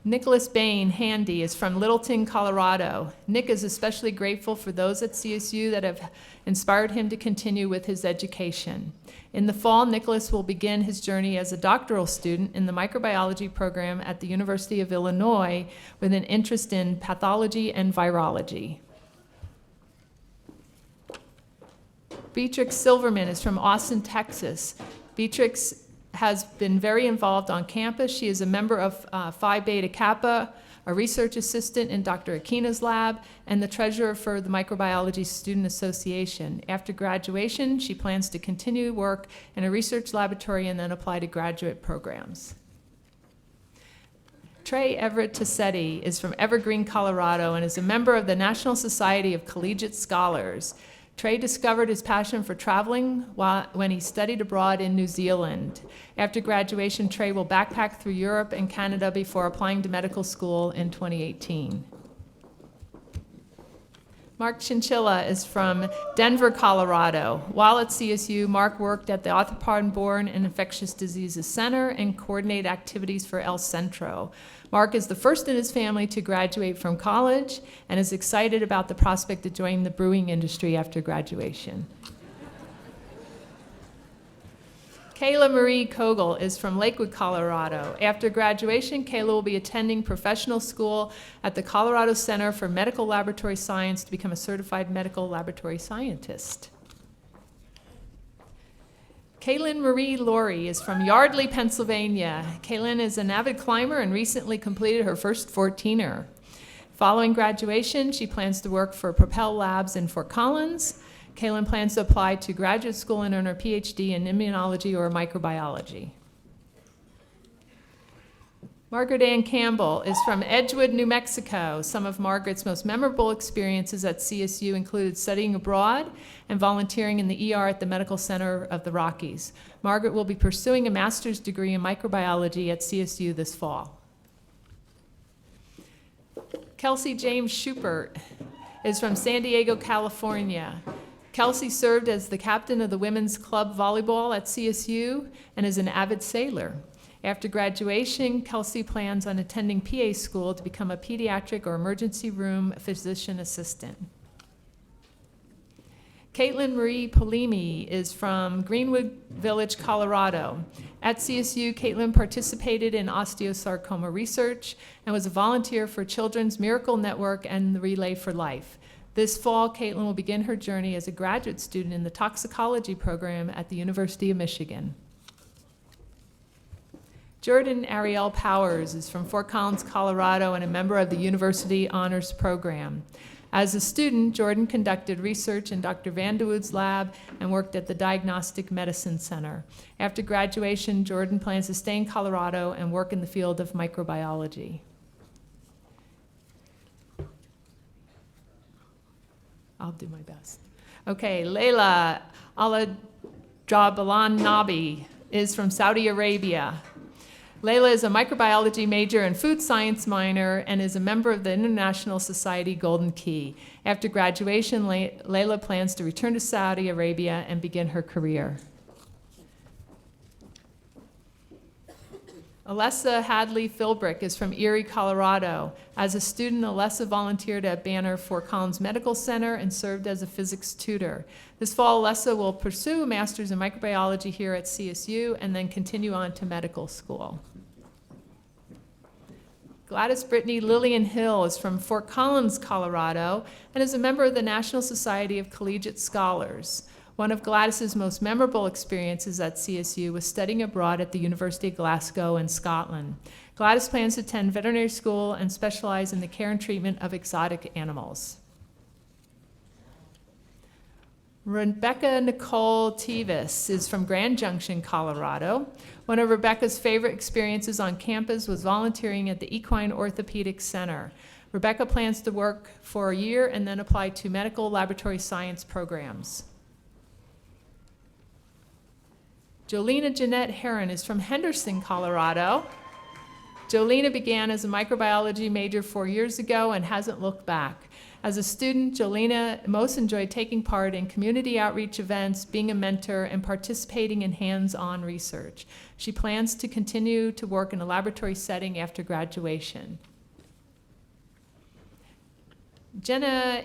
Nicholas Bain Handy is from Littleton, Colorado. Nick is especially grateful for those at CSU that have inspired him to continue with his education. In the fall, Nicholas will begin his journey as a doctoral student in the microbiology program at the University of Illinois with an interest in pathology and virology. Beatrix Silverman is from Austin, Texas. Beatrix has been very involved on campus. She is a member of Phi Beta Kappa, a research assistant in Dr. Akina's lab, and the treasurer for the Microbiology Student Association. After graduation, she plans to continue work in a research laboratory and then apply to graduate programs. Trey Everett Tassetti is from Evergreen, Colorado, and is a member of the National Society of Collegiate Scholars. Trey discovered his passion for traveling when he studied abroad in New Zealand. After graduation, Trey will backpack through Europe and Canada before applying to medical school in 2018. Mark Chinchilla is from Denver, Colorado. While at CSU, Mark worked at the Arthropod-Borne and Infectious Diseases Center and coordinated activities for El Centro. Mark is the first in his family to graduate from college and is excited about the prospect of joining the brewing industry after graduation. Kayla Marie Kogel is from Lakewood, Colorado. After graduation, Kayla will be attending professional school at the Colorado Center for Medical Laboratory Science to become a certified medical laboratory scientist. Kaylin Marie Laurie is from Yardley, Pennsylvania. Kaylin is an avid climber and recently completed her first 14er. Following graduation, she plans to work for Propel Labs in Fort Collins. Kaylin plans to apply to graduate school and earn her PhD in immunology or microbiology. Margaret Ann Campbell is from Edgewood, New Mexico. Some of Margaret's most memorable experiences at CSU included studying abroad and volunteering in the ER at the Medical Center of the Rockies. Margaret will be pursuing a master's degree in microbiology at CSU this fall. Kelsey James Schubert is from San Diego, California. Kelsey served as the captain of the women's club volleyball at CSU and is an avid sailor. After graduation, Kelsey plans on attending PA school to become a pediatric or emergency room physician assistant. Caitlin Marie Polimi is from Greenwood Village, Colorado. At CSU, Caitlin participated in osteosarcoma research and was a volunteer for Children's Miracle Network and the Relay for Life. This fall, Caitlin will begin her journey as a graduate student in the toxicology program at the University of Michigan. Jordan Ariel Powers is from Fort Collins, Colorado, and a member of the University Honors Program. As a student, Jordan conducted research in Dr. Vanderwood's lab and worked at the Diagnostic Medicine Center. After graduation, Jordan plans to stay in Colorado and work in the field of microbiology. I'll do my best. Okay, Layla Alajabalan Nabi is from Saudi Arabia. Layla is a microbiology major and food science minor and is a member of the International Society Golden Key. After graduation, Layla plans to return to Saudi Arabia and begin her career. Alessa Hadley Philbrick is from Erie, Colorado. As a student, Alessa volunteered at Banner Fort Collins Medical Center and served as a physics tutor. This fall, Alessa will pursue a master's in microbiology here at CSU and then continue on to medical school. Gladys Brittany Lillian Hill is from Fort Collins, Colorado, and is a member of the National Society of Collegiate Scholars. One of Gladys's most memorable experiences at CSU was studying abroad at the University of Glasgow in Scotland. Gladys plans to attend veterinary school and specialize in the care and treatment of exotic animals. Rebecca Nicole Tevis is from Grand Junction, Colorado. One of Rebecca's favorite experiences on campus was volunteering at the Equine Orthopedic Center. Rebecca plans to work for a year and then apply to medical laboratory science programs. Jolena Jeanette Heron is from Henderson, Colorado. Jolena began as a microbiology major 4 years ago and hasn't looked back. As a student, Jolena most enjoyed taking part in community outreach events, being a mentor, and participating in hands-on research. She plans to continue to work in a laboratory setting after graduation. Jenna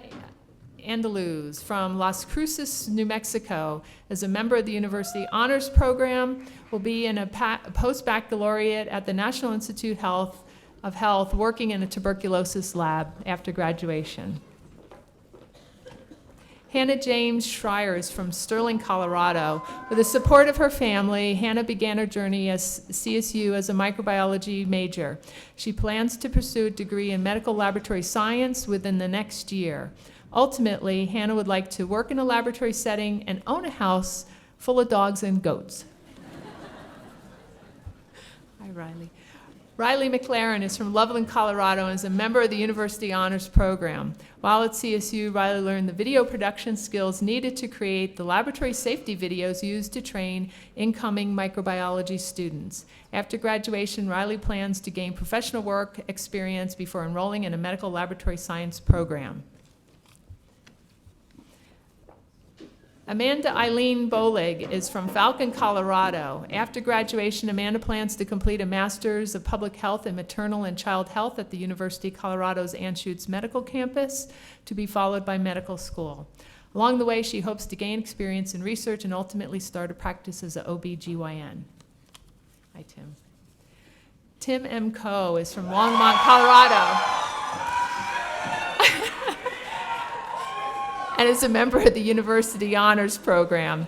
Andaluz from Las Cruces, New Mexico, is a member of the University Honors Program, will be in a post-baccalaureate at the National Institute of Health, working in a tuberculosis lab after graduation. Hannah James Schreier is from Sterling, Colorado. With the support of her family, Hannah began her journey at CSU as a microbiology major. She plans to pursue a degree in medical laboratory science within the next year. Ultimately, Hannah would like to work in a laboratory setting and own a house full of dogs and goats. Hi, Riley. Riley McLaren is from Loveland, Colorado, and is a member of the University Honors Program. While at CSU, Riley learned the video production skills needed to create the laboratory safety videos used to train incoming microbiology students. After graduation, Riley plans to gain professional work experience before enrolling in a medical laboratory science program. Amanda Eileen Bolig is from Falcon, Colorado. After graduation, Amanda plans to complete a Master's of Public Health in Maternal and Child Health at the University of Colorado's Anschutz Medical Campus, to be followed by medical school. Along the way, she hopes to gain experience in research and ultimately start a practice as an OB/GYN. Hi, Tim. Tim M. Coe is from Longmont, Colorado, and is a member of the University Honors Program.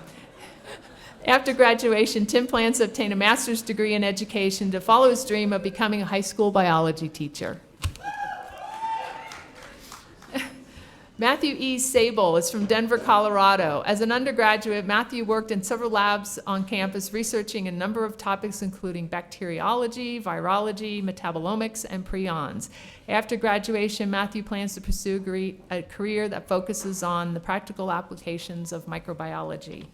After graduation, Tim plans to obtain a master's degree in education to follow his dream of becoming a high school biology teacher. Matthew E. Sable is from Denver, Colorado. As an undergraduate, Matthew worked in several labs on campus researching a number of topics including bacteriology, virology, metabolomics, and prions. After graduation, Matthew plans to pursue a career that focuses on the practical applications of microbiology.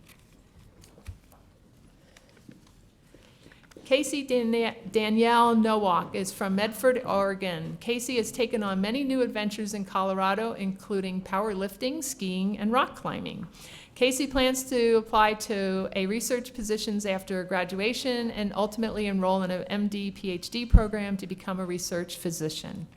Casey Danielle Nowak is from Medford, Oregon. Casey has taken on many new adventures in Colorado, including powerlifting, skiing, and rock climbing. Casey plans to apply to a research positions after graduation and ultimately enroll in an MD, PhD program to become a research physician.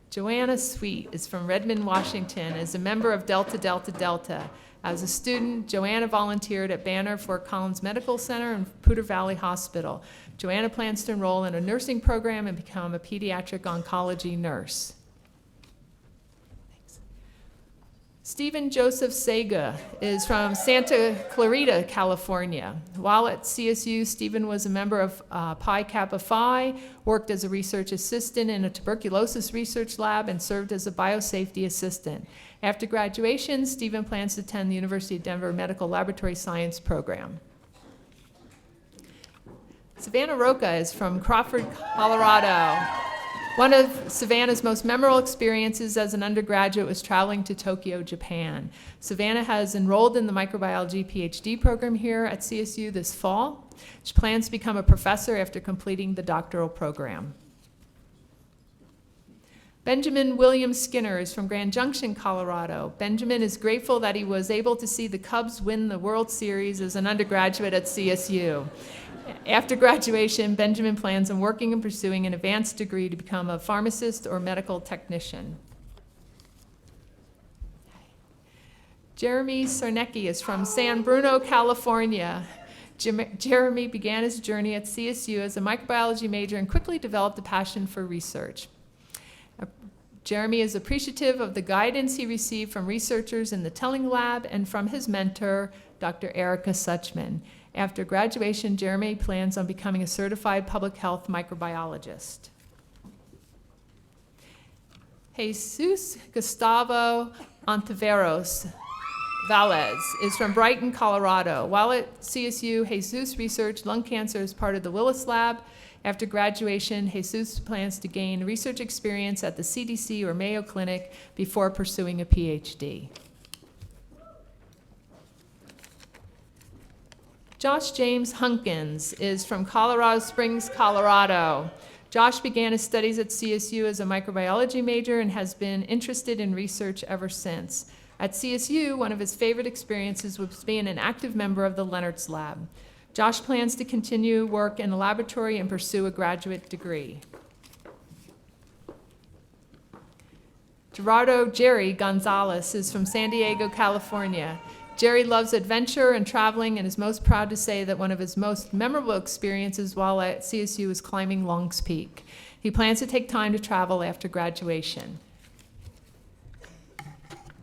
Joanna Sweet is from Redmond, Washington, is a member of Delta Delta Delta. As a student, Joanna volunteered at Banner Fort Collins Medical Center and Poudre Valley Hospital. Joanna plans to enroll in a nursing program and become a pediatric oncology nurse. Thanks. Stephen Joseph Sega is from Santa Clarita, California. While at CSU, Stephen was a member of Pi Kappa Phi, worked as a research assistant in a tuberculosis research lab, and served as a biosafety assistant. After graduation, Stephen plans to attend the University of Denver Medical Laboratory Science Program. Savannah Roca is from Crawford, Colorado. One of Savannah's most memorable experiences as an undergraduate was traveling to Tokyo, Japan. Savannah has enrolled in the microbiology PhD program here at CSU this fall. She plans to become a professor after completing the doctoral program. Benjamin William Skinner is from Grand Junction, Colorado. Benjamin is grateful that he was able to see the Cubs win the World Series as an undergraduate at CSU. After graduation, Benjamin plans on working and pursuing an advanced degree to become a pharmacist or medical technician. Jeremy Sarnecki is from San Bruno, California. Jeremy began his journey at CSU as a microbiology major and quickly developed a passion for research. Jeremy is appreciative of the guidance he received from researchers in the Telling Lab and from his mentor, Dr. Erica Suchman. After graduation, Jeremy plans on becoming a certified public health microbiologist. Jesus Gustavo Ontiveros Valles is from Brighton, Colorado. While at CSU, Jesus researched lung cancer as part of the Willis Lab. After graduation, Jesus plans to gain research experience at the CDC or Mayo Clinic before pursuing a PhD. Josh James Hunkins is from Colorado Springs, Colorado. Josh began his studies at CSU as a microbiology major and has been interested in research ever since. At CSU, one of his favorite experiences was being an active member of the Leonard's Lab. Josh plans to continue work in a laboratory and pursue a graduate degree. Gerardo Jerry Gonzalez is from San Diego, California. Jerry loves adventure and traveling and is most proud to say that one of his most memorable experiences while at CSU was climbing Long's Peak. He plans to take time to travel after graduation.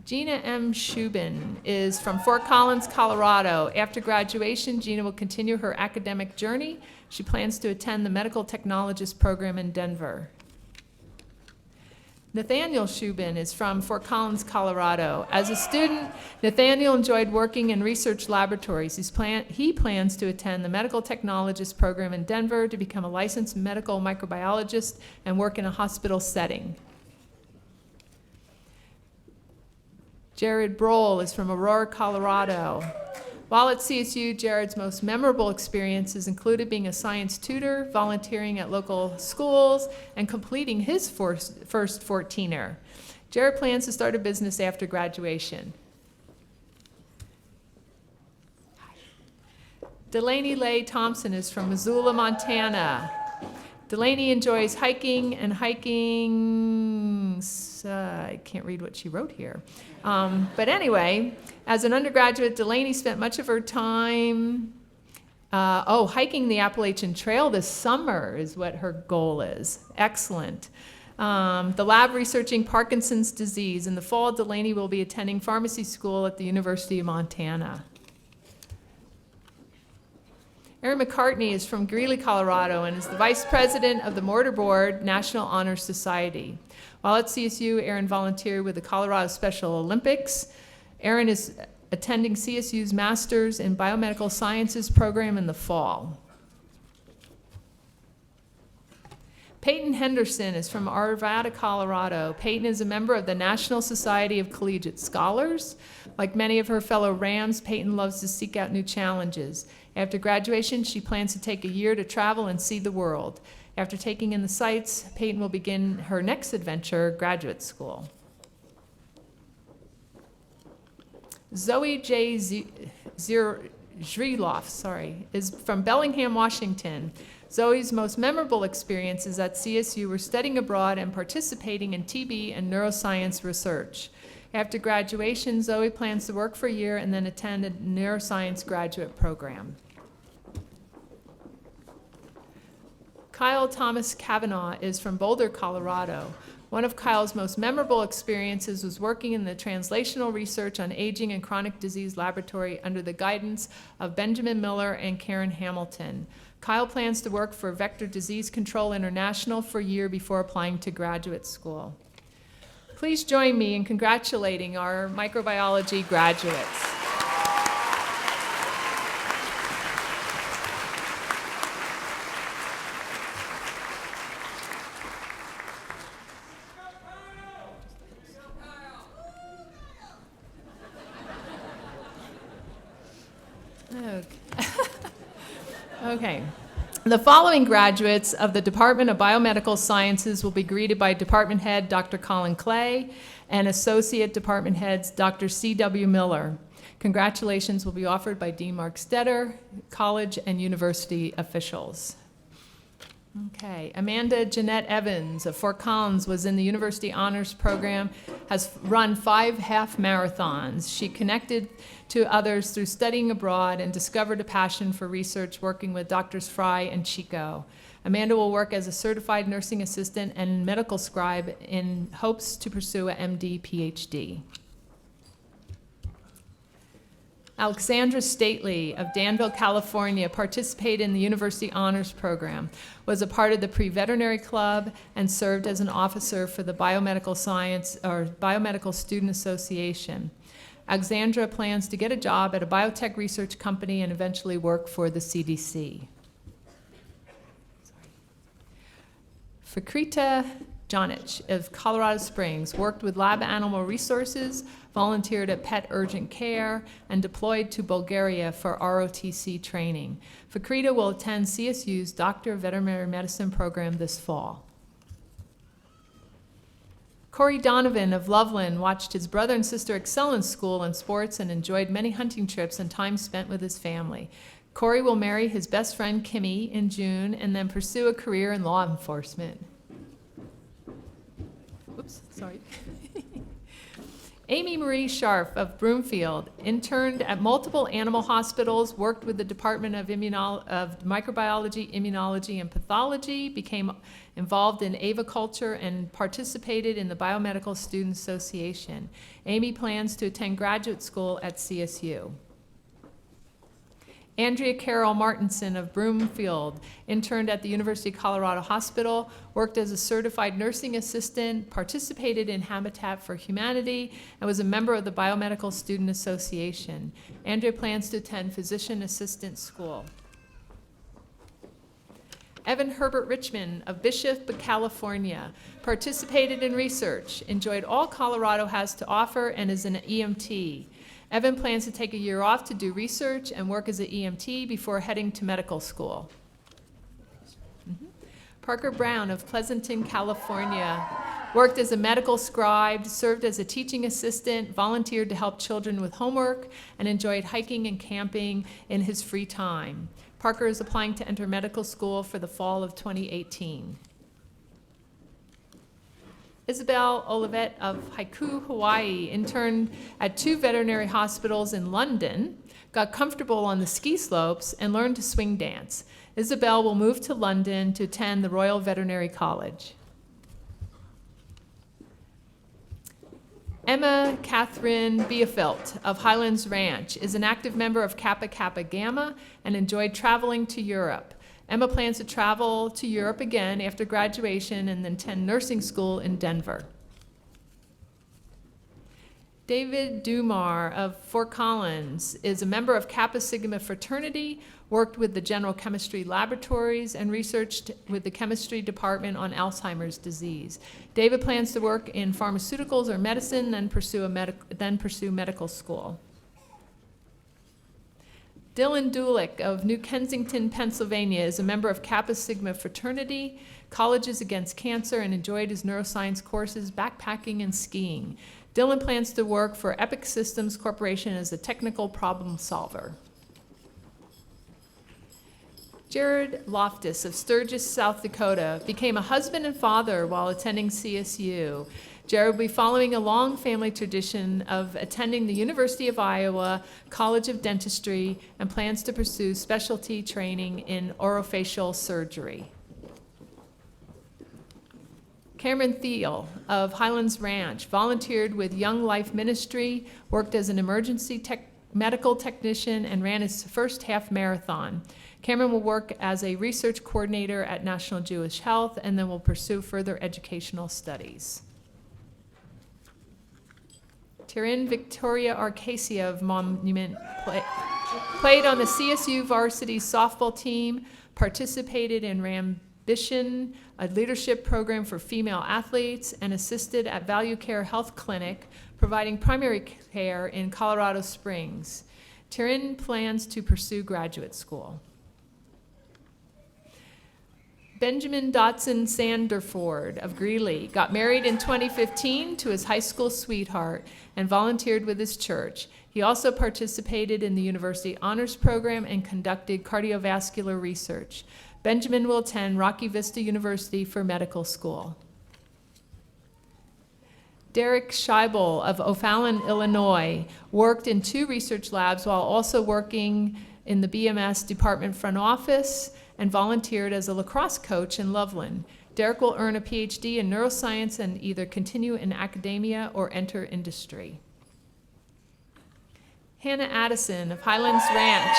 Gina M. Shubin is from Fort Collins, Colorado. After graduation, Gina will continue her academic journey. She plans to attend the medical technologist program in Denver. Nathaniel Shubin is from Fort Collins, Colorado. As a student, Nathaniel enjoyed working in research laboratories. He plans to attend the medical technologist program in Denver to become a licensed medical microbiologist and work in a hospital setting. Jared Brohl is from Aurora, Colorado. While at CSU, Jared's most memorable experiences included being a science tutor, volunteering at local schools, and completing his first 14er. Jared plans to start a business after graduation. Delaney Leigh Thompson is from Missoula, Montana. Delaney enjoys hiking. I can't read what she wrote here. But anyway, as an undergraduate, Delaney spent much of her time hiking the Appalachian Trail this summer is what her goal is. Excellent. The lab researching Parkinson's disease. In the fall, Delaney will be attending pharmacy school at the University of Montana. Erin McCartney is from Greeley, Colorado, and is the vice president of the Mortarboard National Honor Society. While at CSU, Erin volunteered with the Colorado Special Olympics. Erin is attending CSU's Masters in Biomedical Sciences program in the fall. Peyton Henderson is from Arvada, Colorado. Peyton is a member of the National Society of Collegiate Scholars. Like many of her fellow Rams, Peyton loves to seek out new challenges. After graduation, she plans to take a year to travel and see the world. After taking in the sights, Peyton will begin her next adventure, graduate school. Zoe J. Zriloff, is from Bellingham, Washington. Zoe's most memorable experiences at CSU were studying abroad and participating in TB and neuroscience research. After graduation, Zoe plans to work for a year and then attend a neuroscience graduate program. Kyle Thomas Kavanaugh is from Boulder, Colorado. One of Kyle's most memorable experiences was working in the Translational Research on Aging and Chronic Disease Laboratory under the guidance of Benjamin Miller and Karen Hamilton. Kyle plans to work for Vector Disease Control International for a year before applying to graduate school. Please join me in congratulating our microbiology graduates. Okay. The following graduates of the Department of Biomedical Sciences will be greeted by Department Head Dr. Colin Clay and Associate Department Heads Dr. C.W. Miller. Congratulations will be offered by Dean Mark Stetter, college and university officials. Okay, Amanda Jeanette Evans of Fort Collins was in the University Honors Program, has run 5 half marathons. She connected to others through studying abroad and discovered a passion for research working with Drs. Fry and Chico. Amanda will work as a certified nursing assistant and medical scribe in hopes to pursue a MD, PhD. Alexandra Stately of Danville, California, participated in the University Honors Program, was a part of the Pre-Veterinary Club, and served as an officer for the Biomedical Science or Biomedical Student Association. Alexandra plans to get a job at a biotech research company and eventually work for the CDC. Fakrita Jonic of Colorado Springs worked with Lab Animal Resources, volunteered at Pet Urgent Care, and deployed to Bulgaria for ROTC training. Fakrita will attend CSU's Doctor of Veterinary Medicine program this fall. Corey Donovan of Loveland watched his brother and sister excel in school and sports and enjoyed many hunting trips and time spent with his family. Corey will marry his best friend Kimmy in June and then pursue a career in law enforcement. Oops, sorry. Amy Marie Scharf of Broomfield interned at multiple animal hospitals, worked with the Department of Microbiology, Immunology, and Pathology, became involved in aviculture, and participated in the Biomedical Student Association. Amy plans to attend graduate school at CSU. Andrea Carroll Martinson of Broomfield interned at the University of Colorado Hospital, worked as a certified nursing assistant, participated in Habitat for Humanity, and was a member of the Biomedical Student Association. Andrea plans to attend physician assistant school. Evan Herbert Richmond of Bishop, California, participated in research, enjoyed all Colorado has to offer, and is an EMT. Evan plans to take a year off to do research and work as an EMT before heading to medical school. Parker Brown of Pleasanton, California, worked as a medical scribe, served as a teaching assistant, volunteered to help children with homework, and enjoyed hiking and camping in his free time. Parker is applying to enter medical school for the fall of 2018. Isabel Olivet of Haiku, Hawaii, interned at 2 veterinary hospitals in London, got comfortable on the ski slopes, and learned to swing dance. Isabel will move to London to attend the Royal Veterinary College. Emma Catherine Biefelt of Highlands Ranch is an active member of Kappa Kappa Gamma and enjoyed traveling to Europe. Emma plans to travel to Europe again after graduation and then attend nursing school in Denver. David Dumar of Fort Collins is a member of Kappa Sigma fraternity, worked with the General Chemistry Laboratories, and researched with the Chemistry Department on Alzheimer's disease. David plans to work in pharmaceuticals or medicine, then pursue medical school. Dylan Dulick of New Kensington, Pennsylvania, is a member of Kappa Sigma fraternity, Colleges Against Cancer, and enjoyed his neuroscience courses, backpacking, and skiing. Dylan plans to work for Epic Systems Corporation as a technical problem solver. Jared Loftus of Sturgis, South Dakota, became a husband and father while attending CSU. Jared will be following a long family tradition of attending the University of Iowa College of Dentistry and plans to pursue specialty training in orofacial surgery. Cameron Thiel of Highlands Ranch volunteered with Young Life Ministry, worked as an emergency medical technician, and ran his first half marathon. Cameron will work as a research coordinator at National Jewish Health and then will pursue further educational studies. Tyrion Victoria Arcasia of Monument played on the CSU varsity softball team, participated in Rambition, a leadership program for female athletes, and assisted at Value Care Health Clinic, providing primary care in Colorado Springs. Tyrion plans to pursue graduate school. Benjamin Dotson Sanderford of Greeley got married in 2015 to his high school sweetheart and volunteered with his church. He also participated in the University Honors Program and conducted cardiovascular research. Benjamin will attend Rocky Vista University for medical school. Derek Scheibel of O'Fallon, Illinois, worked in 2 research labs while also working in the BMS department front office and volunteered as a lacrosse coach in Loveland. Derek will earn a PhD in neuroscience and either continue in academia or enter industry. Hannah Addison of Highlands Ranch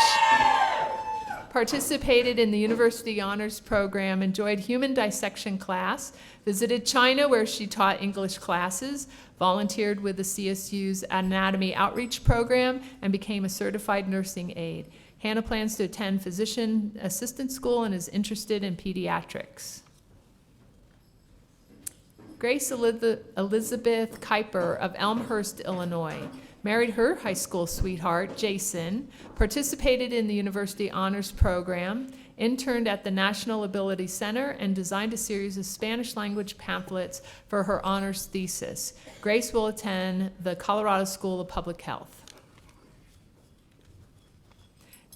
participated in the University Honors Program, enjoyed human dissection class, visited China where she taught English classes, volunteered with the CSU's Anatomy Outreach Program, and became a certified nursing aide. Hannah plans to attend physician assistant school and is interested in pediatrics. Grace Elizabeth Kuiper of Elmhurst, Illinois, married her high school sweetheart, Jason, participated in the University Honors Program, interned at the National Ability Center, and designed a series of Spanish language pamphlets for her honors thesis. Grace will attend the Colorado School of Public Health.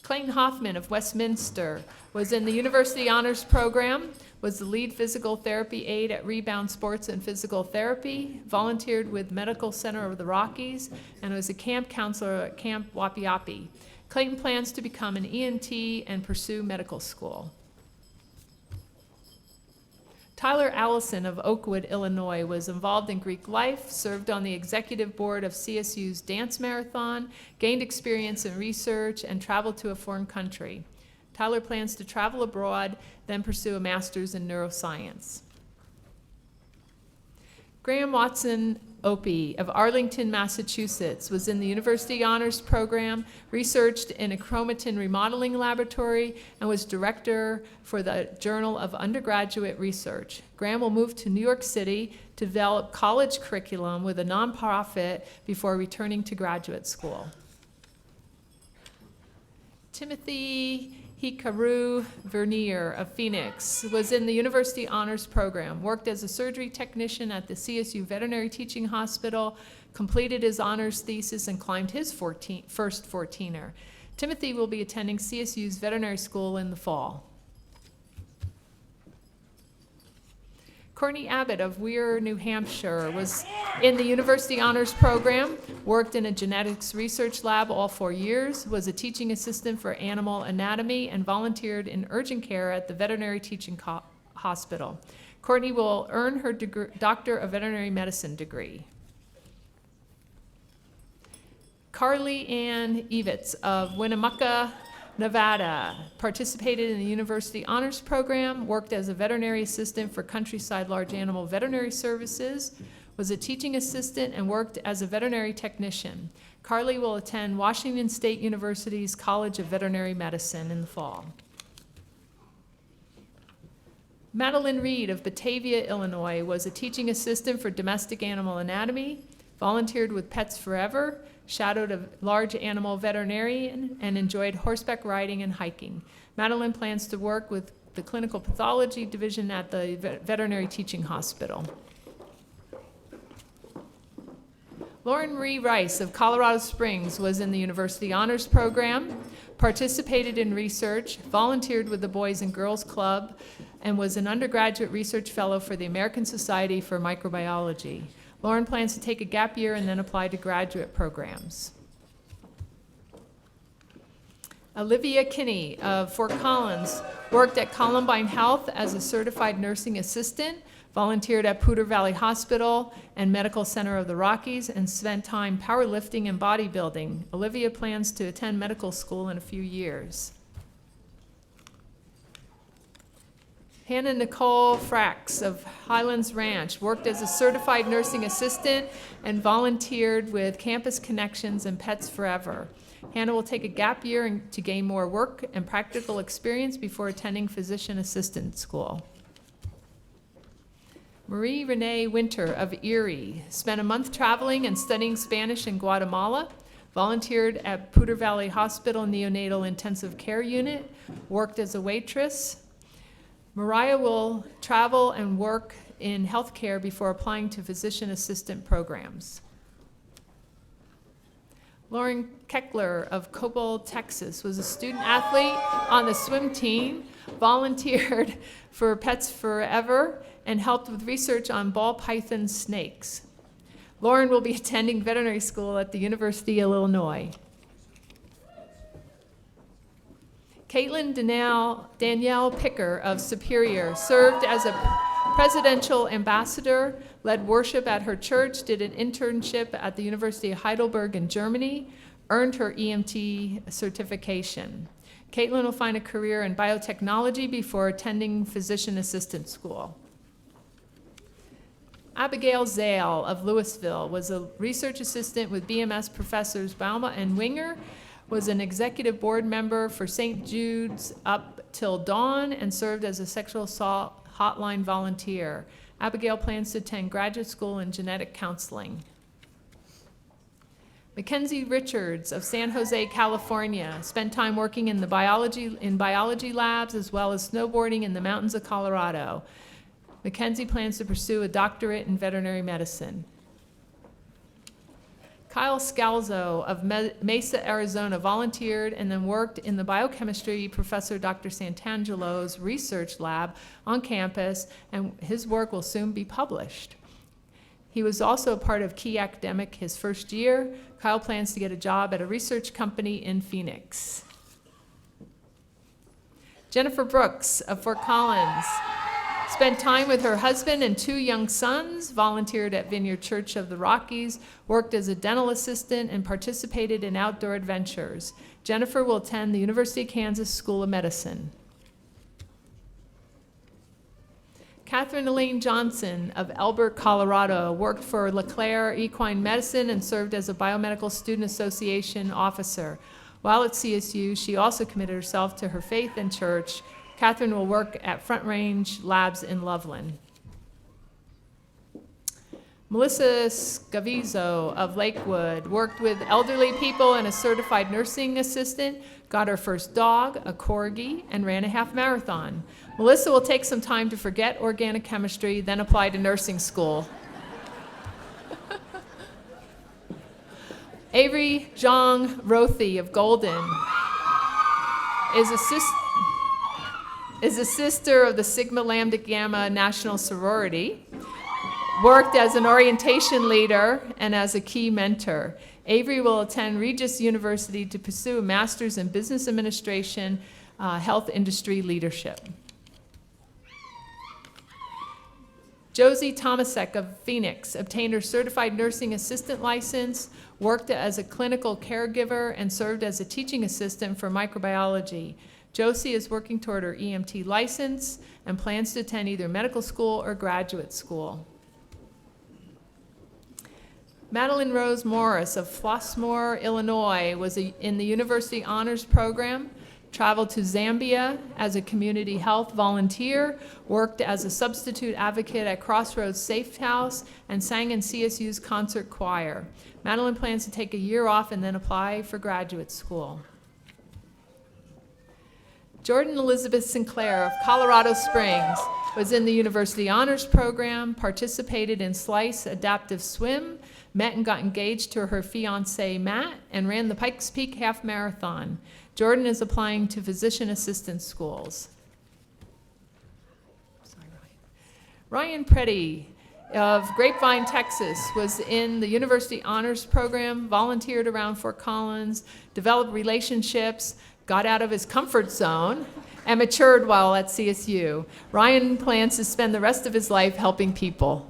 Clayton Hoffman of Westminster was in the University Honors Program, was the lead physical therapy aide at Rebound Sports and Physical Therapy, volunteered with Medical Center of the Rockies, and was a camp counselor at Camp Wapiapi. Clayton plans to become an ENT and pursue medical school. Tyler Allison of Oakwood, Illinois, was involved in Greek life, served on the executive board of CSU's Dance Marathon, gained experience in research, and traveled to a foreign country. Tyler plans to travel abroad, then pursue a master's in neuroscience. Graham Watson Opie of Arlington, Massachusetts, was in the University Honors Program, researched in a chromatin remodeling laboratory, and was director for the Journal of Undergraduate Research. Graham will move to New York City to develop college curriculum with a nonprofit before returning to graduate school. Timothy Hikaru Vernier of Phoenix was in the University Honors Program, worked as a surgery technician at the CSU Veterinary Teaching Hospital, completed his honors thesis, and climbed his first 14er. Timothy will be attending CSU's veterinary school in the fall. Courtney Abbott of Weir, New Hampshire, was in the University Honors Program, worked in a genetics research lab all 4 years, was a teaching assistant for animal anatomy, and volunteered in urgent care at the Veterinary Teaching Hospital. Courtney will earn her Doctor of Veterinary Medicine degree. Carly Ann Evitz of Winnemucca, Nevada, participated in the University Honors Program, worked as a veterinary assistant for Countryside Large Animal Veterinary Services, was a teaching assistant, and worked as a veterinary technician. Carly will attend Washington State University's College of Veterinary Medicine in the fall. Madeline Reed of Batavia, Illinois, was a teaching assistant for domestic animal anatomy, volunteered with Pets Forever, shadowed a large animal veterinarian, and enjoyed horseback riding and hiking. Madeline plans to work with the clinical pathology division at the Veterinary Teaching Hospital. Lauren Marie Rice of Colorado Springs was in the University Honors Program, participated in research, volunteered with the Boys and Girls Club, and was an undergraduate research fellow for the American Society for Microbiology. Lauren plans to take a gap year and then apply to graduate programs. Olivia Kinney of Fort Collins worked at Columbine Health as a certified nursing assistant, volunteered at Poudre Valley Hospital and Medical Center of the Rockies, and spent time powerlifting and bodybuilding. Olivia plans to attend medical school in a few years. Hannah Nicole Frax of Highlands Ranch worked as a certified nursing assistant and volunteered with Campus Connections and Pets Forever. Hannah will take a gap year to gain more work and practical experience before attending physician assistant school. Marie Renee Winter of Erie spent a month traveling and studying Spanish in Guatemala, volunteered at Poudre Valley Hospital Neonatal Intensive Care Unit, worked as a waitress. Mariah will travel and work in healthcare before applying to physician assistant programs. Lauren Keckler of Coble, Texas, was a student athlete on the swim team, volunteered for Pets Forever, and helped with research on ball python snakes. Lauren will be attending veterinary school at the University of Illinois. Caitlin Danielle Picker of Superior served as a presidential ambassador, led worship at her church, did an internship at the University of Heidelberg in Germany, earned her EMT certification. Caitlin will find a career in biotechnology before attending physician assistant school. Abigail Zale of Louisville was a research assistant with BMS professors Bauma and Winger, was an executive board member for St. Jude's up till dawn, and served as a sexual assault hotline volunteer. Abigail plans to attend graduate school in genetic counseling. Mackenzie Richards of San Jose, California, spent time working in biology labs as well as snowboarding in the mountains of Colorado. Mackenzie plans to pursue a doctorate in veterinary medicine. Kyle Scalzo of Mesa, Arizona, volunteered and then worked in the biochemistry professor Dr. Santangelo's research lab on campus, and his work will soon be published. He was also a part of Key Academic his first year. Kyle plans to get a job at a research company in Phoenix. Jennifer Brooks of Fort Collins spent time with her husband and 2 young sons, volunteered at Vineyard Church of the Rockies, worked as a dental assistant, and participated in outdoor adventures. Jennifer will attend the University of Kansas School of Medicine. Catherine Elaine Johnson of Elbert, Colorado, worked for LeClaire Equine Medicine and served as a Biomedical Student Association officer. While at CSU, she also committed herself to her faith and church. Catherine will work at Front Range Labs in Loveland. Melissa Scavizzo of Lakewood worked with elderly people and a certified nursing assistant, got her first dog, a corgi, and ran a half marathon. Melissa will take some time to forget organic chemistry, then apply to nursing school. Avery Zhang Rothy of Golden is a sister of the Sigma Lambda Gamma National Sorority, worked as an orientation leader and as a key mentor. Avery will attend Regis University to pursue a master's in business administration, health industry leadership. Josie Tomasek of Phoenix obtained her certified nursing assistant license, worked as a clinical caregiver, and served as a teaching assistant for microbiology. Josie is working toward her EMT license and plans to attend either medical school or graduate school. Madeline Rose Morris of Flossmoor, Illinois, was in the University Honors Program, traveled to Zambia as a community health volunteer, worked as a substitute advocate at Crossroads Safe House, and sang in CSU's concert choir. Madeline plans to take a year off and then apply for graduate school. Jordan Elizabeth Sinclair of Colorado Springs was in the University Honors Program, participated in Slice Adaptive Swim, met and got engaged to her fiancé Matt, and ran the Pikes Peak Half Marathon. Jordan is applying to physician assistant schools. Ryan Preddy of Grapevine, Texas, was in the University Honors Program, volunteered around Fort Collins, developed relationships, got out of his comfort zone, and matured while at CSU. Ryan plans to spend the rest of his life helping people.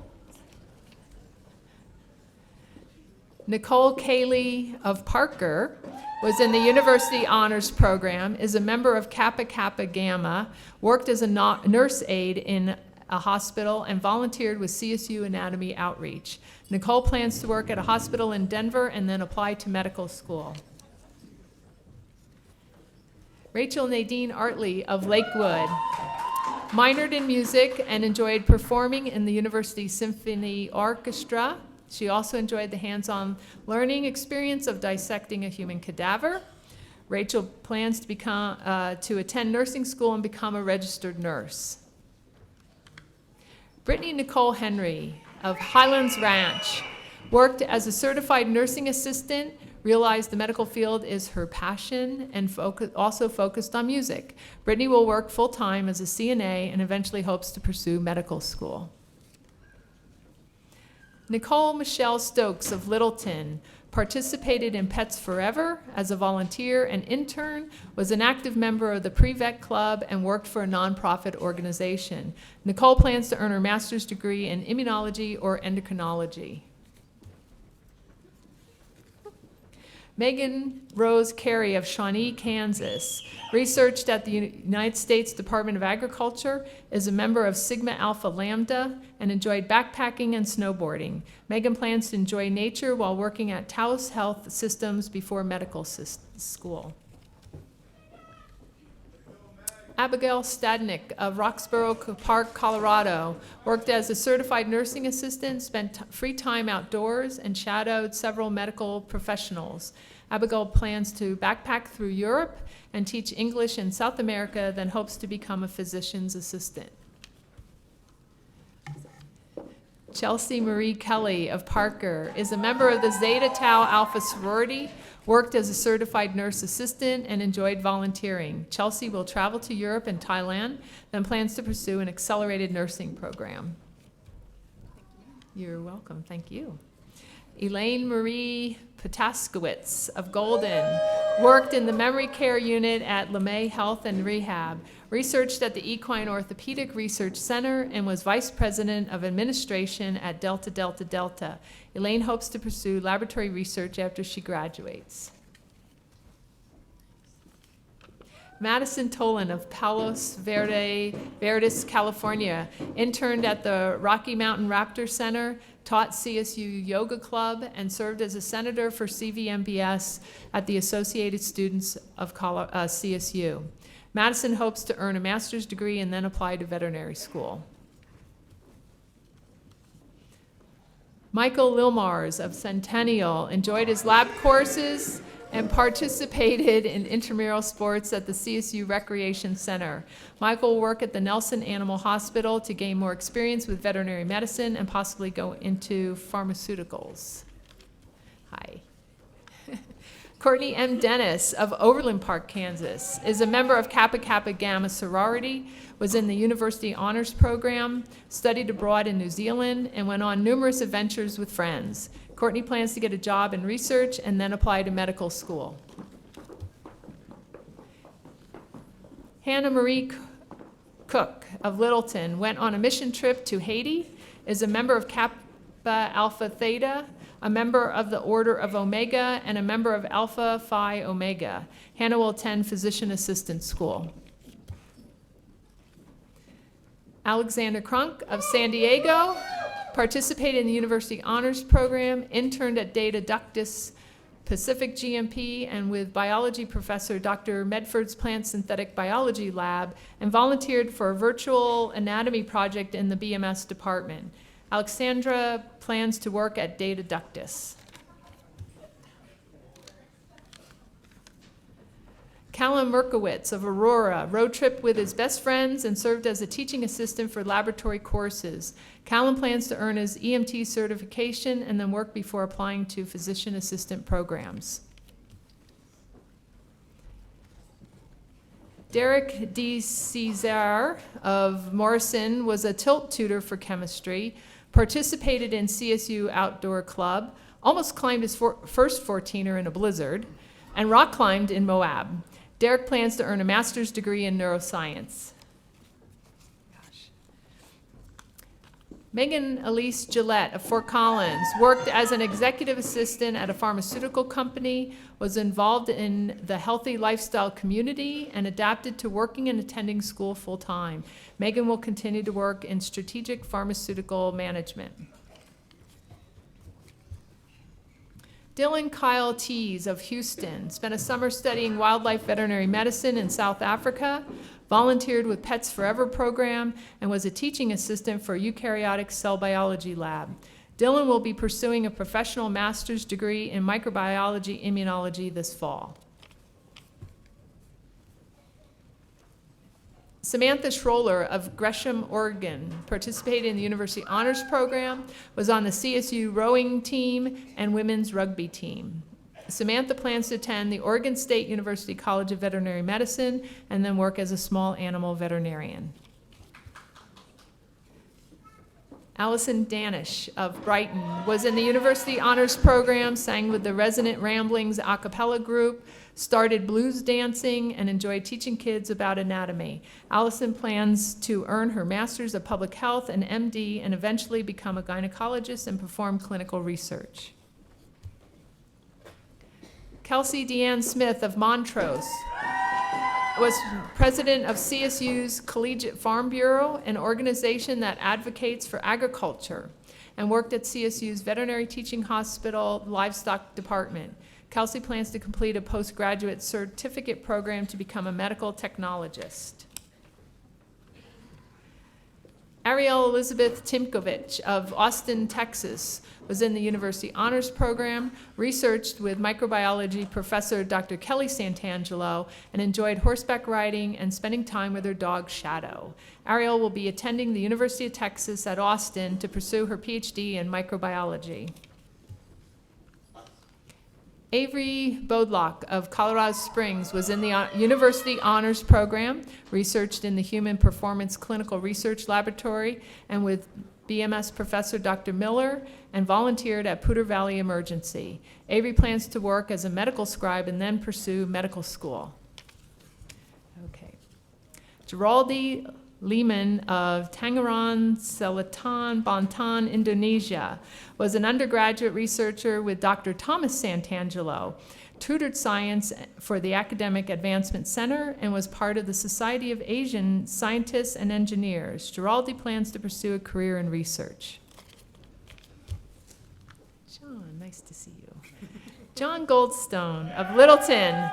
Nicole Cayley of Parker was in the University Honors Program, is a member of Kappa Kappa Gamma, worked as a nurse aide in a hospital, and volunteered with CSU Anatomy Outreach. Nicole plans to work at a hospital in Denver and then apply to medical school. Rachel Nadine Artley of Lakewood minored in music and enjoyed performing in the University Symphony Orchestra. She also enjoyed the hands-on learning experience of dissecting a human cadaver. Rachel plans to attend nursing school and become a registered nurse. Brittany Nicole Henry of Highlands Ranch worked as a certified nursing assistant, realized the medical field is her passion, and also focused on music. Brittany will work full-time as a CNA and eventually hopes to pursue medical school. Nicole Michelle Stokes of Littleton participated in Pets Forever as a volunteer and intern, was an active member of the Pre-Vet Club, and worked for a nonprofit organization. Nicole plans to earn her master's degree in immunology or endocrinology. Megan Rose Carey of Shawnee, Kansas, researched at the United States Department of Agriculture, is a member of Sigma Alpha Lambda, and enjoyed backpacking and snowboarding. Megan plans to enjoy nature while working at Taos Health Systems before medical school. Abigail Stadnick of Roxborough Park, Colorado, worked as a certified nursing assistant, spent free time outdoors, and shadowed several medical professionals. Abigail plans to backpack through Europe and teach English in South America, then hopes to become a physician's assistant. Chelsea Marie Kelly of Parker is a member of the Zeta Tau Alpha sorority, worked as a certified nurse assistant, and enjoyed volunteering. Chelsea will travel to Europe and Thailand, then plans to pursue an accelerated nursing program. You're welcome, thank you. Elaine Marie Potaskowitz of Golden worked in the memory care unit at LeMay Health and Rehab, researched at the Equine Orthopedic Research Center, and was vice president of administration at Delta Delta Delta. Elaine hopes to pursue laboratory research after she graduates. Madison Tolan of Palos Verdes, California, interned at the Rocky Mountain Raptor Center, taught CSU Yoga Club, and served as a senator for CVMBS at the Associated Students of CSU. Madison hopes to earn a master's degree and then apply to veterinary school. Michael Lilmars of Centennial enjoyed his lab courses and participated in intramural sports at the CSU Recreation Center. Michael will work at the Nelson Animal Hospital to gain more experience with veterinary medicine and possibly go into pharmaceuticals. Hi. Courtney M. Dennis of Overland Park, Kansas, is a member of Kappa Kappa Gamma sorority, was in the University Honors Program, studied abroad in New Zealand, and went on numerous adventures with friends. Courtney plans to get a job in research and then apply to medical school. Hannah Marie Cook of Littleton went on a mission trip to Haiti, is a member of Kappa Alpha Theta, a member of the Order of Omega, and a member of Alpha Phi Omega. Hannah will attend physician assistant school. Alexander Crunk of San Diego participated in the University Honors Program, interned at Data Ductus Pacific GMP and with biology professor Dr. Medford's Plant Synthetic Biology Lab, and volunteered for a virtual anatomy project in the BMS department. Alexandra plans to work at Data Ductus. Callum Merkowitz of Aurora road tripped with his best friends and served as a teaching assistant for laboratory courses. Callum plans to earn his EMT certification and then work before applying to physician assistant programs. Derek D. Cesar of Morrison was a tilt tutor for chemistry, participated in CSU Outdoor Club, almost climbed his first 14er in a blizzard, and rock climbed in Moab. Derek plans to earn a master's degree in neuroscience. Megan Elise Gillette of Fort Collins worked as an executive assistant at a pharmaceutical company, was involved in the healthy lifestyle community, and adapted to working and attending school full-time. Megan will continue to work in strategic pharmaceutical management. Dylan Kyle Tees of Houston spent a summer studying wildlife veterinary medicine in South Africa, volunteered with Pets Forever program, and was a teaching assistant for eukaryotic cell biology lab. Dylan will be pursuing a professional master's degree in microbiology immunology this fall. Samantha Schroller of Gresham, Oregon, participated in the University Honors Program, was on the CSU rowing team and women's rugby team. Samantha plans to attend the Oregon State University College of Veterinary Medicine and then work as a small animal veterinarian. Allison Danish of Brighton was in the University Honors Program, sang with the Resonant Ramblings a cappella group, started blues dancing, and enjoyed teaching kids about anatomy. Allison plans to earn her Master's of Public Health and MD and eventually become a gynecologist and perform clinical research. Kelsey Deanne Smith of Montrose was president of CSU's Collegiate Farm Bureau, an organization that advocates for agriculture, and worked at CSU's Veterinary Teaching Hospital Livestock Department. Kelsey plans to complete a postgraduate certificate program to become a medical technologist. Ariel Elizabeth Timkovich of Austin, Texas, was in the University Honors Program, researched with microbiology professor Dr. Kelly Santangelo, and enjoyed horseback riding and spending time with her dog Shadow. Ariel will be attending the University of Texas at Austin to pursue her PhD in microbiology. Avery Bodlock of Colorado Springs was in the University Honors Program, researched in the Human Performance Clinical Research Laboratory and with BMS Professor Dr. Miller, and volunteered at Poudre Valley Emergency. Avery plans to work as a medical scribe and then pursue medical school. Okay. Geraldi Lehman of Tangerang Selatan, Banten, Indonesia, was an undergraduate researcher with Dr. Thomas Santangelo, tutored science for the Academic Advancement Center, and was part of the Society of Asian Scientists and Engineers. Geraldi plans to pursue a career in research. John, nice to see you. John Goldstone of Littleton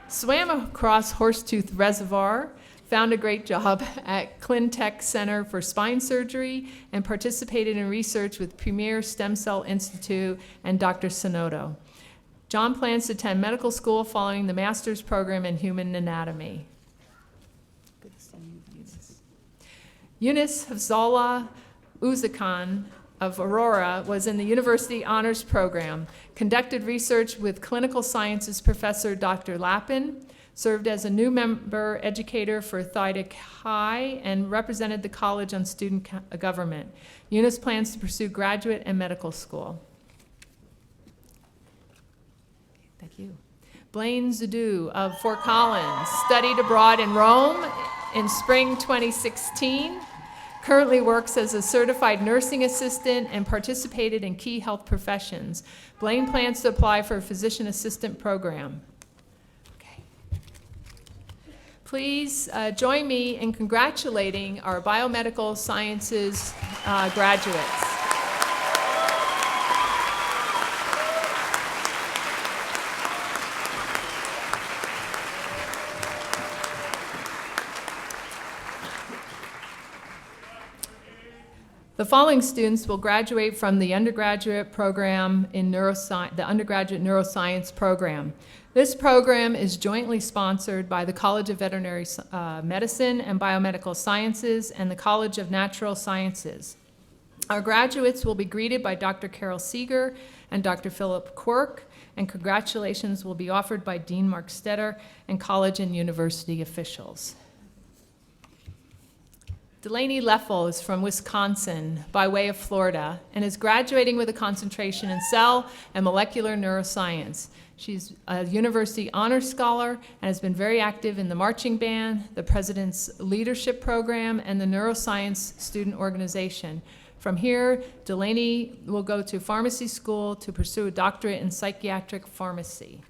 swam across Horsetooth Reservoir, found a great job at Clintech Center for Spine Surgery, and participated in research with Premier Stem Cell Institute and Dr. Sonoto. John plans to attend medical school following the master's program in human anatomy. Good to see you, Eunice. Eunice Hafzallah Uzakan of Aurora was in the University Honors Program, conducted research with clinical sciences professor Dr. Lappin, served as a new member educator for Thydek High, and represented the college on student government. Eunice plans to pursue graduate and medical school. Thank you. Blaine Zadu of Fort Collins studied abroad in Rome in spring 2016, currently works as a certified nursing assistant and participated in key health professions. Blaine plans to apply for a physician assistant program. Please join me in congratulating our biomedical sciences graduates. The following students will graduate from the undergraduate program in the undergraduate neuroscience program. This program is jointly sponsored by the College of Veterinary Medicine and Biomedical Sciences and the College of Natural Sciences. Our graduates will be greeted by Dr. Carol Seeger and Dr. Philip Quirk, and congratulations will be offered by Dean Mark Stetter and college and university officials. Delaney Leffel is from Wisconsin by way of Florida and is graduating with a concentration in cell and molecular neuroscience. She's a University Honors Scholar and has been very active in the marching band, the President's Leadership Program, and the Neuroscience Student Organization. From here, Delaney will go to pharmacy school to pursue a doctorate in psychiatric pharmacy.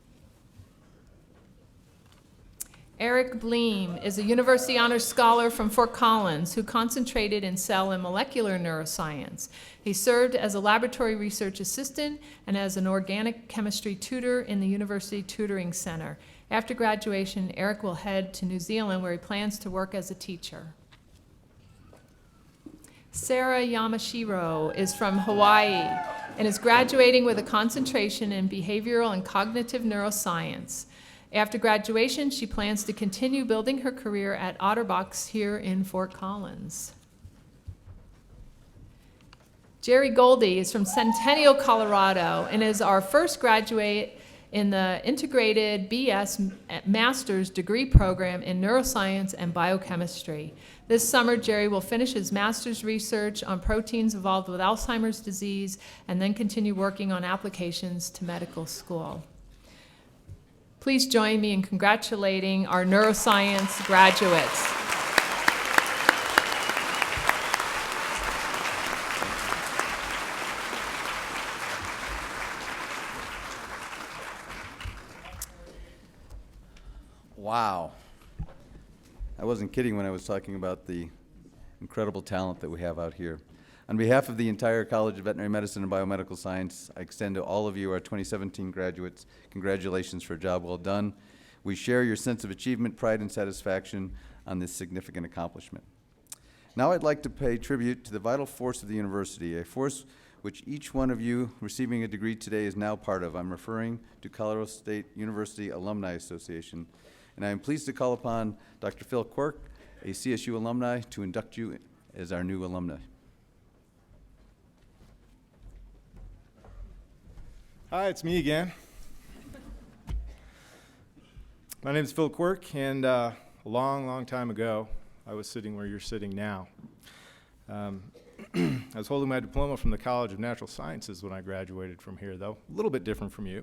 Eric Bleem is a University Honors Scholar from Fort Collins who concentrated in cell and molecular neuroscience. He served as a laboratory research assistant and as an organic chemistry tutor in the University Tutoring Center. After graduation, Eric will head to New Zealand where he plans to work as a teacher. Sarah Yamashiro is from Hawaii and is graduating with a concentration in behavioral and cognitive neuroscience. After graduation, she plans to continue building her career at Otterbox here in Fort Collins. Jerry Goldie is from Centennial, Colorado, and is our first graduate in the integrated BS Master's degree program in neuroscience and biochemistry. This summer, Jerry will finish his master's research on proteins involved with Alzheimer's disease and then continue working on applications to medical school. Please join me in congratulating our neuroscience graduates. Wow. I wasn't kidding when I was talking about the incredible talent that we have out here. On behalf of the entire College of Veterinary Medicine and Biomedical Science, I extend to all of you, our 2017 graduates, congratulations for a job well done. We share your sense of achievement, pride, and satisfaction on this significant accomplishment. Now I'd like to pay tribute to the vital force of the university, a force which each one of you receiving a degree today is now part of. I'm referring to Colorado State University Alumni Association, and I am pleased to call upon Dr. Phil Quirk, a CSU alumni, to induct you as our new alumni. Hi, it's me again. My name is Phil Quirk, and a long time ago, I was sitting where you're sitting now. I was holding my diploma from the College of Natural Sciences when I graduated from here, though, a little bit different from you.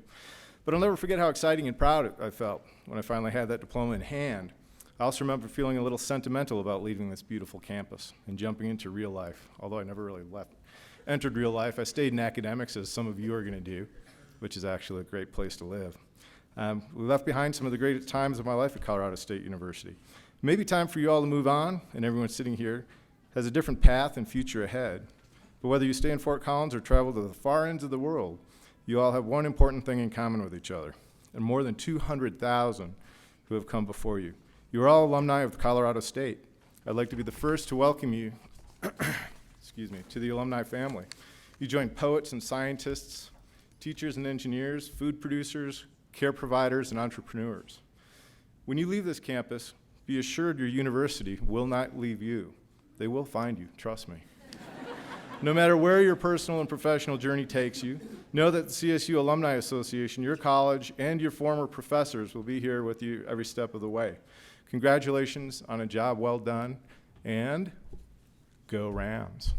But I'll never forget how exciting and proud I felt when I finally had that diploma in hand. I also remember feeling a little sentimental about leaving this beautiful campus and jumping into real life, although I never really entered real life. I stayed in academics, as some of you are going to do, which is actually a great place to live. We left behind some of the greatest times of my life at Colorado State University. It may be time for you all to move on, and everyone sitting here has a different path and future ahead. But whether you stay in Fort Collins or travel to the far ends of the world, you all have one important thing in common with each other, and more than 200,000 who have come before you. You are all alumni of Colorado State. I'd like to be the first to welcome you to the alumni family. You join poets and scientists, teachers and engineers, food producers, care providers, and entrepreneurs. When you leave this campus, be assured your university will not leave you. They will find you, trust me. No matter where your personal and professional journey takes you, know that the CSU Alumni Association, your college, and your former professors will be here with you every step of the way. Congratulations on a job well done, and go Rams.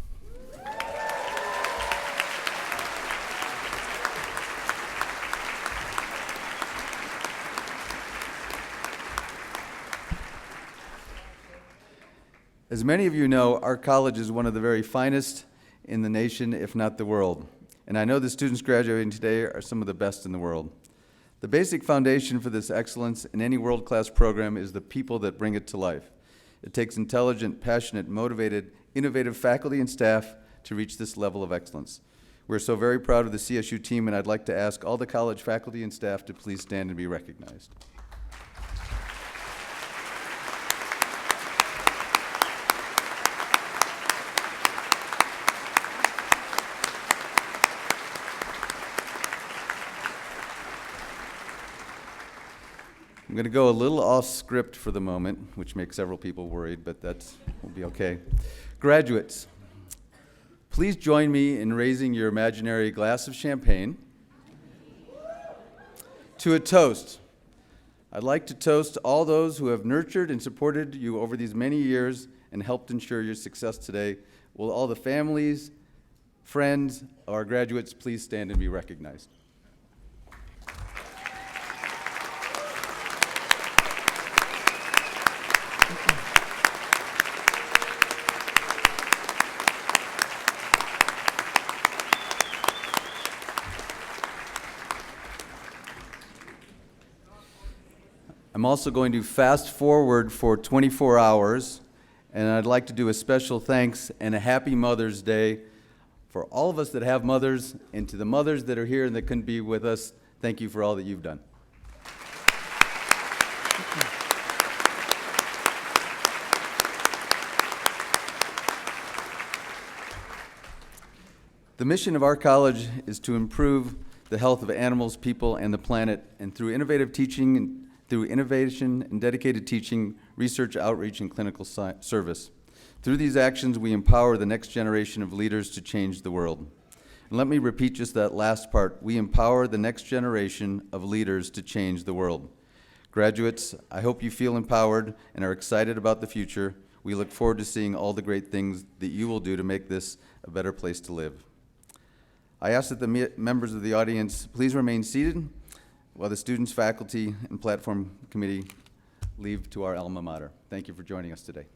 As many of you know, our college is one of the very finest in the nation, if not the world. And I know the students graduating today are some of the best in the world. The basic foundation for this excellence in any world-class program is the people that bring it to life. It takes intelligent, passionate, motivated, innovative faculty and staff to reach this level of excellence. We're so very proud of the CSU team, and I'd like to ask all the college faculty and staff to please stand and be recognized. I'm going to go a little off script for the moment, which makes several people worried, but that will be okay. Graduates, please join me in raising your imaginary glass of champagne to a toast. I'd like to toast all those who have nurtured and supported you over these many years and helped ensure your success today. Will all the families, friends, our graduates please stand and be recognized? I'm also going to fast forward for 24 hours, and I'd like to do a special thanks and a happy Mother's Day for all of us that have mothers, and to the mothers that are here and that couldn't be with us. Thank you for all that you've done. The mission of our college is to improve the health of animals, people, and the planet, and through innovative teaching, and through innovation and dedicated teaching, research, outreach, and clinical service. Through these actions, we empower the next generation of leaders to change the world. And let me repeat just that last part. We empower the next generation of leaders to change the world. Graduates, I hope you feel empowered and are excited about the future. We look forward to seeing all the great things that you will do to make this a better place to live. I ask that the members of the audience please remain seated while the students, faculty, and platform committee leave to our alma mater. Thank you for joining us today.